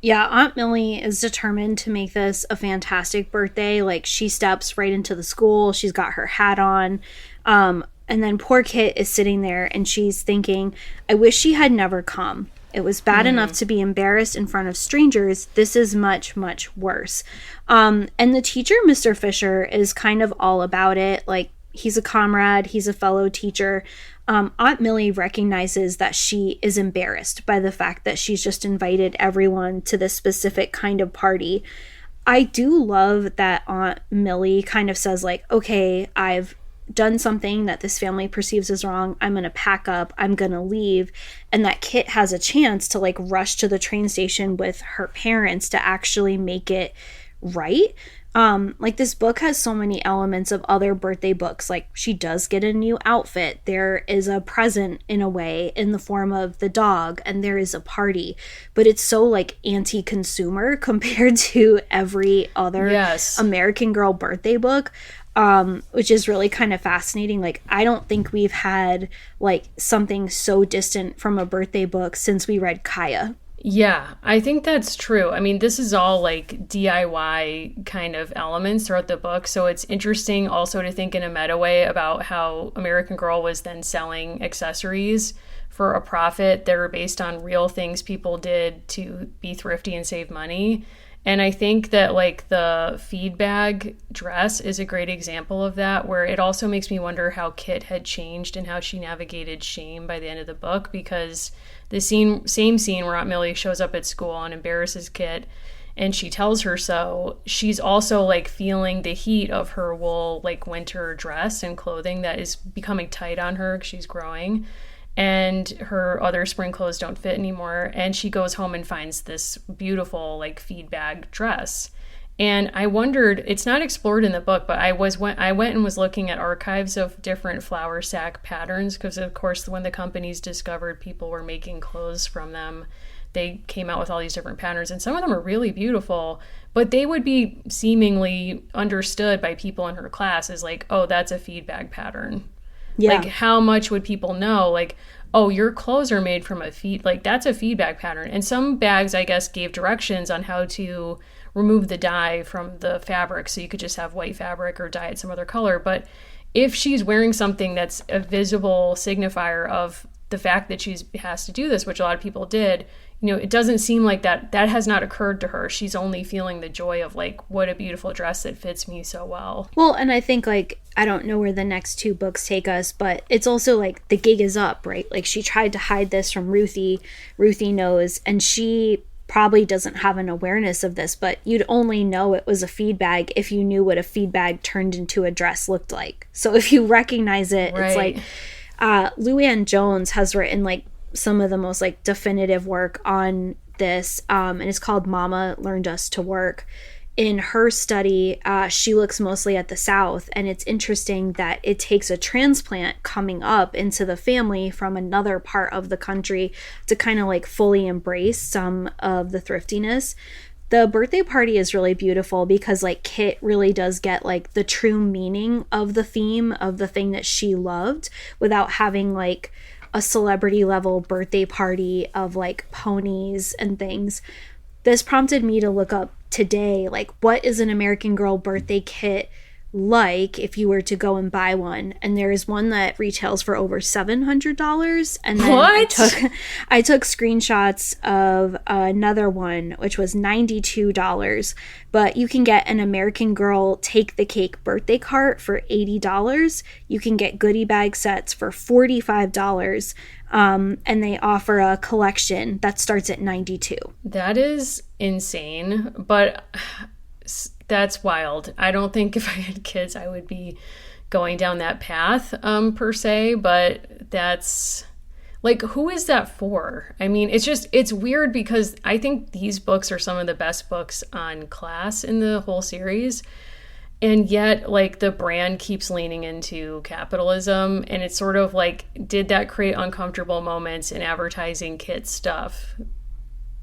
Yeah, Aunt Millie is determined to make this a fantastic birthday. Like, she steps right into the school. She's got her hat on. And then poor Kit is sitting there and she's thinking, I wish she had never come. It was bad enough to be embarrassed in front of strangers. This is much, much worse. And the teacher, Mr. Fisher, is kind of all about it. Like, he's a comrade. He's a fellow teacher. Aunt Millie recognizes that she is embarrassed by the fact that she's just invited everyone to this specific kind of party. I do love that Aunt Millie kind of says, like, okay, I've done something that this family perceives as wrong. I'm going to pack up. I'm going to leave. And that Kit has a chance to like rush to the train station with her parents to actually make it right. Like, this book has so many elements of other birthday books. Like, she does get a new outfit. There is a present in a way in the form of the dog, and there is a party, but it's so like anti-consumer compared to every other American Girl birthday book. Which is really kind of fascinating. Like, I don't think we've had like something so distant from a birthday book since we read Kaya. Yeah, I think that's true. I mean, this is all like DIY kind of elements throughout the book. So it's interesting also to think in a meta way about how American Girl was then selling accessories for a profit that are based on real things people did to be thrifty and save money. And I think that like the feed bag dress is a great example of that, where it also makes me wonder how Kit had changed and how she navigated shame by the end of the book, because the same scene where Aunt Millie shows up at school and embarrasses Kit and she tells her so, she's also like feeling the heat of her wool like winter dress and clothing that is becoming tight on her because she's growing. And her other spring clothes don't fit anymore. And she goes home and finds this beautiful like feed bag dress. And I wondered, it's not explored in the book, but I went and was looking at archives of different flour sack patterns, because of course when the companies discovered people were making clothes from them, they came out with all these different patterns, and some of them are really beautiful, but they would be seemingly understood by people in her class as like, oh, that's a feed bag pattern. Yeah. Like, how much would people know? Like, oh, your clothes are made from a feed, like that's a feedback pattern. And some bags, I guess, gave directions on how to remove the dye from the fabric, so you could just have white fabric or dye it some other color. But if she's wearing something that's a visible signifier of the fact that she has to do this, which a lot of people did, you know, it doesn't seem like that has not occurred to her. She's only feeling the joy of like, what a beautiful dress that fits me so well. Well, and I think like, I don't know where the next two books take us, but it's also like the gig is up, right? Like, she tried to hide this from Ruthie. Ruthie knows, and she probably doesn't have an awareness of this, but you'd only know it was a feed bag if you knew what a feed bag turned into a dress looked like. So if you recognize it, right. It's like Luann Jones has written like some of the most like definitive work on this, and it's called Mama Learned Us to Work. In her study, she looks mostly at the South, and it's interesting that it takes a transplant coming up into the family from another part of the country to kind of like fully embrace some of the thriftiness. The birthday party is really beautiful because like Kit really does get like the true meaning of the theme of the thing that she loved without having like a celebrity level birthday party of like ponies and things. This prompted me to look up today, like, what is an American Girl birthday kit like if you were to go and buy one? And there is one that retails for over $700. And then I took screenshots of another one, which was $92. But you can get an American Girl Take the Cake birthday cart for $80. You can get goodie bag sets for $45. And they offer a collection that starts at $92. That is insane, but that's wild. I don't think if I had kids, I would be going down that path, per se, but that's like, who is that for? I mean, it's weird because I think these books are some of the best books on class in the whole series. And yet, like, the brand keeps leaning into capitalism, and it's sort of like, did that create uncomfortable moments in advertising Kit stuff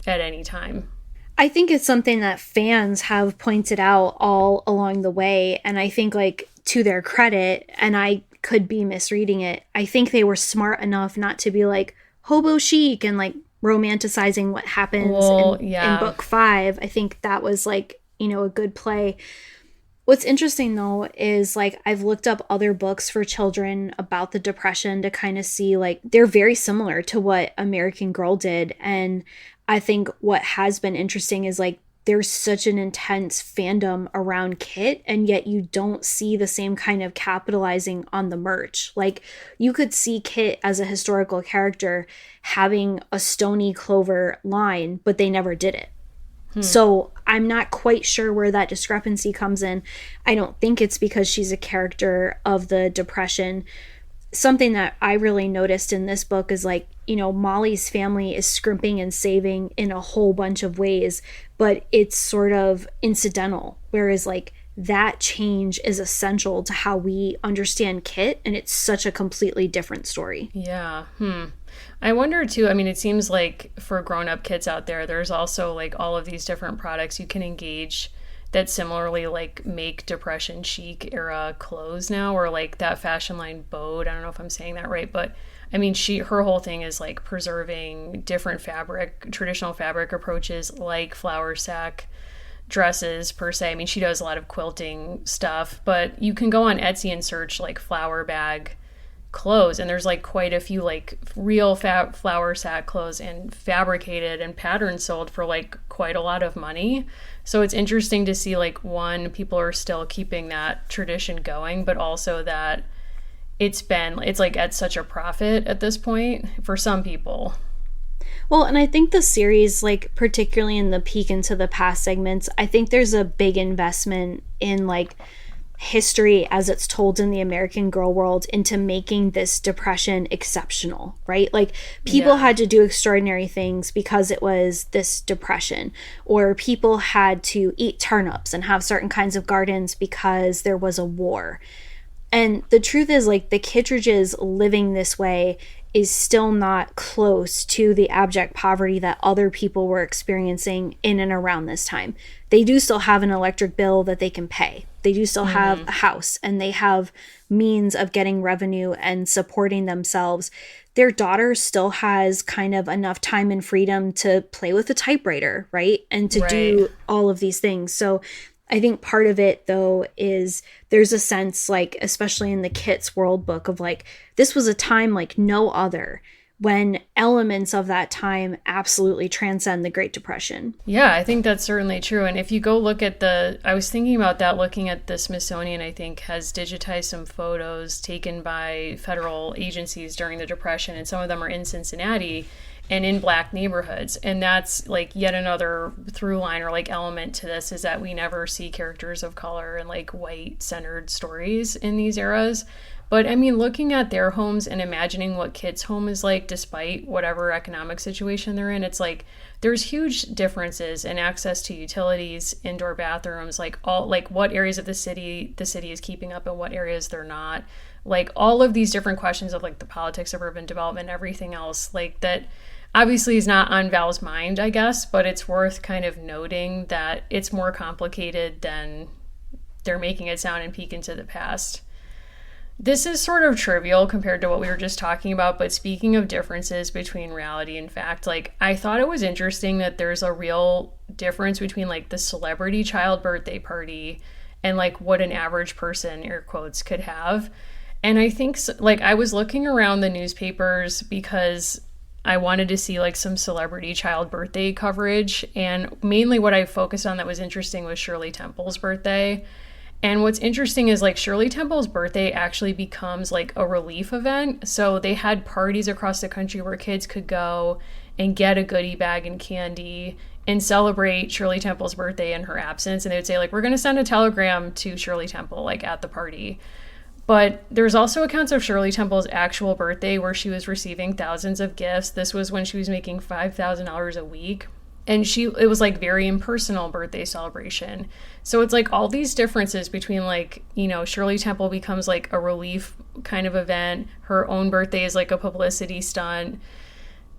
at any time? I think it's something that fans have pointed out all along the way, and I think, like, to their credit, and I could be misreading it, I think they were smart enough not to be like hobo chic and like romanticizing what happens in book 5. I think that was like, you know, a good play. What's interesting though is like I've looked up other books for children about the Depression to kind of see like they're very similar to what American Girl did. And I think what has been interesting is like there's such an intense fandom around Kit, and yet you don't see the same kind of capitalizing on the merch. Like you could see Kit as a historical character having a Stony Clover line, but they never did it. So I'm not quite sure where that discrepancy comes in. I don't think it's because she's a character of the Depression. Something that I really noticed in this book is like, you know, Molly's family is scrimping and saving in a whole bunch of ways, but it's sort of incidental. Whereas like that change is essential to how we understand Kit, and it's such a completely different story. Yeah. I wonder too, I mean, it seems like for grown-up kids out there, there's also like all of these different products you can engage that similarly like make Depression chic era clothes now, or like that fashion line Bode. I don't know if I'm saying that right, but I mean, her whole thing is like preserving different traditional fabric approaches like flour sack dresses per se. I mean, she does a lot of quilting stuff, but you can go on Etsy and search like flour bag clothes, and there's like quite a few like real flour sack clothes and fabricated and patterns sold for like quite a lot of money. So it's interesting to see like one, people are still keeping that tradition going, but also that it's like at such a profit at this point for some people. Well, and I think the series, like particularly in the peek into the past segments, I think there's a big investment in like history as it's told in the American Girl world into making this Depression exceptional, right? Like people had to do extraordinary things because it was this Depression, or people had to eat turnips and have certain kinds of gardens because there was a war. And the truth is like the Kittredges living this way is still not close to the abject poverty that other people were experiencing in and around this time. They do still have an electric bill that they can pay. They do still have a house, and they have means of getting revenue and supporting themselves. Their daughter still has kind of enough time and freedom to play with a typewriter, right? And to do all of these things. So I think part of it, though, is there's a sense, like, especially in the Kit's World book, of like, this was a time like no other, when elements of that time absolutely transcend the Great Depression. Yeah, I think that's certainly true. And if you go look at I was thinking about that, looking at the Smithsonian, I think, has digitized some photos taken by federal agencies during the Depression, and some of them are in Cincinnati and in Black neighborhoods. And that's like yet another through line or like element to this, is that we never see characters of color and like white centered stories in these eras. But I mean, looking at their homes and imagining what Kit's home is like, despite whatever economic situation they're in, it's like there's huge differences in access to utilities, indoor bathrooms, like all, like what areas of the city is keeping up and what areas they're not. Like all of these different questions of like the politics of urban development, everything else, like that obviously is not on Val's mind, I guess, but it's worth kind of noting that it's more complicated than they're making it sound and peek into the past. This is sort of trivial compared to what we were just talking about, but speaking of differences between reality and fact, like I thought it was interesting that there's a real difference between like the celebrity child birthday party and like what an average person, air quotes, could have. And I think like I was looking around the newspapers because I wanted to see like some celebrity child birthday coverage, and mainly what I focused on that was interesting was Shirley Temple's birthday. And what's interesting is like Shirley Temple's birthday actually becomes like a relief event. So they had parties across the country where kids could go and get a goodie bag and candy and celebrate Shirley Temple's birthday in her absence. And they would say like, we're going to send a telegram to Shirley Temple like at the party. But there's also accounts of Shirley Temple's actual birthday where she was receiving thousands of gifts. This was when she was making $5,000 a week. And it was like very impersonal birthday celebration. So it's like all these differences between like, you know, Shirley Temple becomes like a relief kind of event. Her own birthday is like a publicity stunt.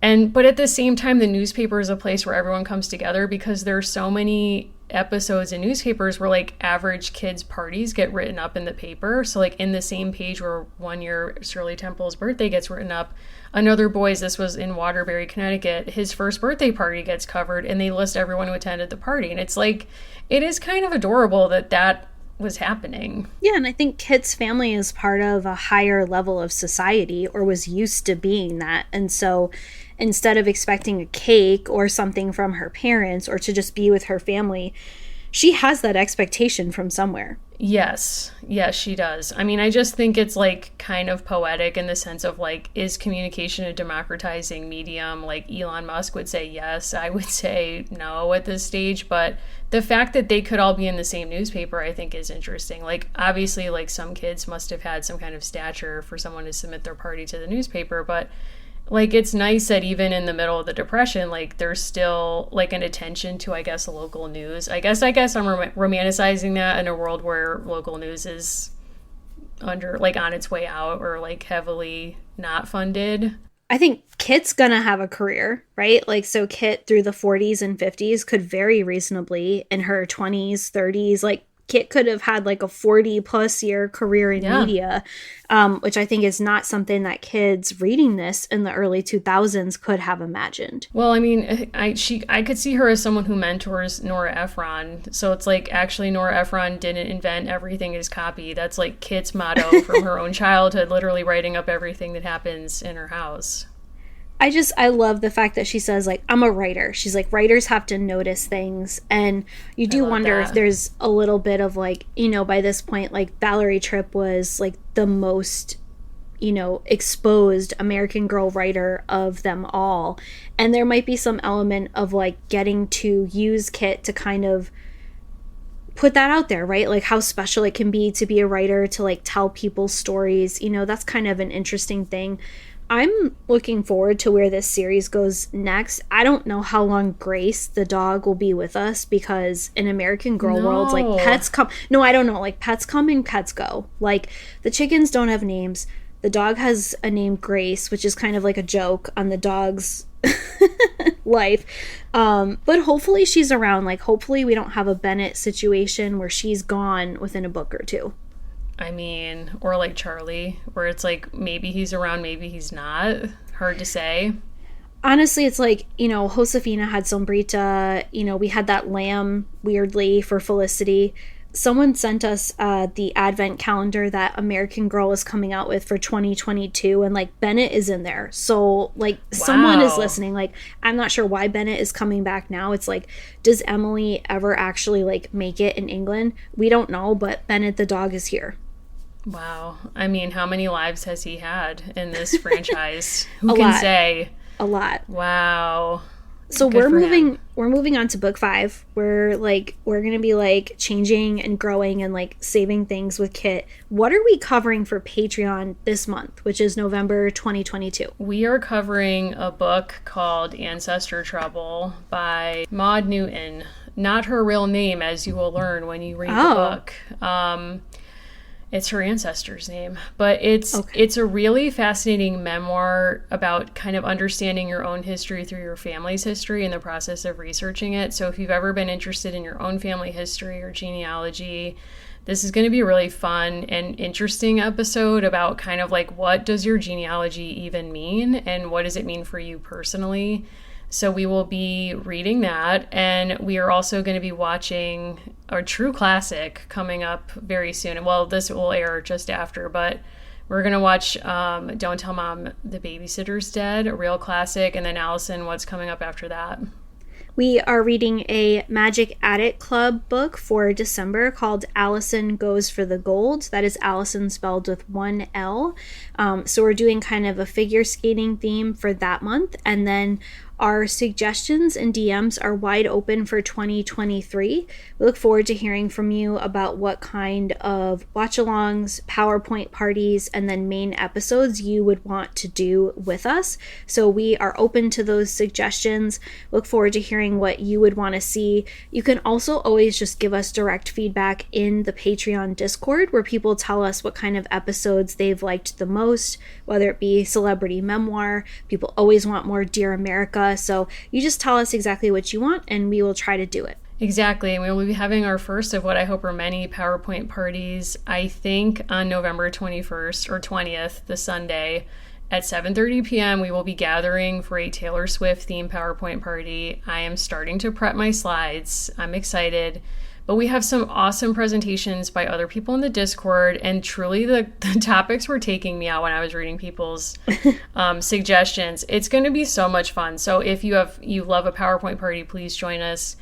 But at the same time, the newspaper is a place where everyone comes together, because there's so many episodes in newspapers where like average kids' parties get written up in the paper. So like in the same page where one year Shirley Temple's birthday gets written up, another boy's, this was in Waterbury, Connecticut, his first birthday party gets covered, and they list everyone who attended the party. And it's like, it is kind of adorable that was happening. Yeah, and I think Kit's family is part of a higher level of society, or was used to being that. And so instead of expecting a cake or something from her parents, or to just be with her family, she has that expectation from somewhere. Yes, she does. I mean, I just think it's like kind of poetic in the sense of like, is communication a democratizing medium? Like Elon Musk would say yes, I would say no at this stage. But the fact that they could all be in the same newspaper, I think, is interesting. Like, obviously, like some kids must have had some kind of stature for someone to submit their party to the newspaper, but like, it's nice that even in the middle of the Depression, like, there's still, like, an attention to, I guess, local news. I guess I'm romanticizing that in a world where local news is on its way out, or, like, heavily not funded. I think Kit's gonna have a career, right? Like, so Kit through the 40s and 50s could very reasonably, in her 20s, 30s, like, Kit could have had like a 40+ year career in media, which I think is not something that kids reading this in the early 2000s could have imagined. Well, I mean, I could see her as someone who mentors Nora Ephron. So it's like, actually, Nora Ephron didn't invent everything is copy. That's like Kit's motto from her own childhood, literally writing up everything that happens in her house. I love the fact that she says, like, I'm a writer. She's like, writers have to notice things. And you do wonder if there's a little bit of, like, you know, by this point, like, Valerie Tripp was, like, the most, you know, exposed American Girl writer of them all. And there might be some element of, like, getting to use Kit to kind of put that out there, right? Like, how special it can be to be a writer, to, like, tell people stories. You know, that's kind of an interesting thing. I'm looking forward to where this series goes next. I don't know how long Grace, the dog, will be with us, because in American Girl worlds, like, pets come. No, I don't know. Like, pets come and pets go. Like, the chickens don't have names. The dog has a name, Grace, which is kind of like a joke on the dog's life. But hopefully she's around. Like, hopefully we don't have a Bennett situation where she's gone within a book or two. I mean, or like Charlie, where it's like, maybe he's around, maybe he's not. Hard to say. Honestly, it's like, you know, Josefina had Sombrita, you know, we had that lamb, weirdly, for Felicity. Someone sent us the advent calendar that American Girl is coming out with for 2022, and, like, Bennett is in there. So, like, someone is listening. Like, I'm not sure why Bennett is coming back now. It's like, does Emily ever actually, like, make it in England? We don't know, but Bennett the dog is here. Wow. I mean, how many lives has he had in this franchise? Who can say? A lot. Wow. So we're moving on to book 5. We're going to be, like, changing and growing and, like, saving things with Kit. What are we covering for Patreon this month, which is November 2022? We are covering a book called Ancestor Trouble by Maud Newton. Not her real name, as you will learn when you read the book. It's her ancestor's name, but it's a really fascinating memoir about kind of understanding your own history through your family's history in the process of researching it. So if you've ever been interested in your own family history or genealogy, this is going to be a really fun and interesting episode about kind of like, what does your genealogy even mean, and what does it mean for you personally? So we will be reading that, and we are also going to be watching a true classic coming up very soon. Well, this will air just after, but we're going to watch Don't Tell Mom the Babysitter's Dead, a real classic, and then Allison, what's coming up after that? We are reading a Magic Attic Club book for December called Allison Goes for the Gold. That is Allison spelled with 1 L. So we're doing kind of a figure skating theme for that month. And then Our suggestions and DMs are wide open for 2023. We look forward to hearing from you about what kind of watch-alongs, PowerPoint parties, and then main episodes you would want to do with us. So we are open to those suggestions. Look forward to hearing what you would want to see. You can also always just give us direct feedback in the Patreon Discord, where people tell us what kind of episodes they've liked the most, whether it be celebrity memoir. People always want more Dear America. So you just tell us exactly what you want and we will try to do it. Exactly. We will be having our first of what I hope are many PowerPoint parties, I think on November 21st or 20th, the Sunday. At 7:30 p.m., we will be gathering for a Taylor Swift themed PowerPoint party. I am starting to prep my slides. I'm excited. But we have some awesome presentations by other people in the Discord, and truly the topics were taking me out when I was reading people's suggestions. It's going to be so much fun. So if you love a PowerPoint party, please join us.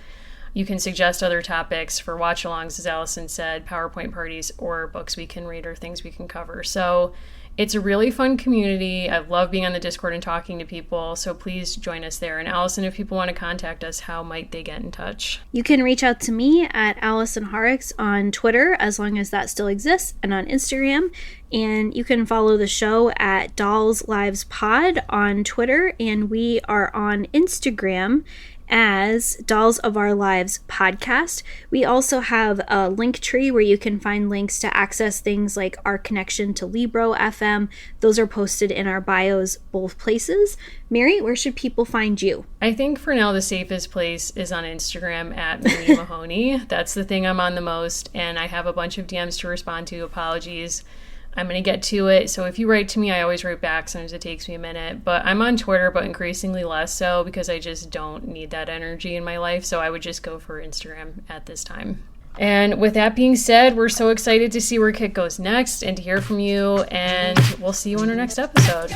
You can suggest other topics for watch-alongs, as Allison said, PowerPoint parties, or books we can read or things we can cover. So it's a really fun community. I love being on the Discord and talking to people, so please join us there. And Allison, if people want to contact us, how might they get in touch? You can reach out to me at Allison Horrocks on Twitter, as long as that still exists, and on Instagram. And you can follow the show at Dolls Lives Pod on Twitter, and we are on Instagram as Dolls of Our Lives podcast. We also have a link tree where you can find links to access things like our connection to Libro FM. Those are posted in our bios both places. Mary, where should people find you? I think for now the safest place is on Instagram at Mary Mahoney. That's the thing I'm on the most, and I have a bunch of DMs to respond to. Apologies. I'm going to get to it. So if you write to me, I always write back. Sometimes it takes me a minute. But I'm on Twitter, but increasingly less so because I just don't need that energy in my life. So I would just go for Instagram at this time. And with that being said, we're so excited to see where Kit goes next and to hear from you. And we'll see you on our next episode.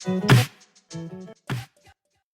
Thank you.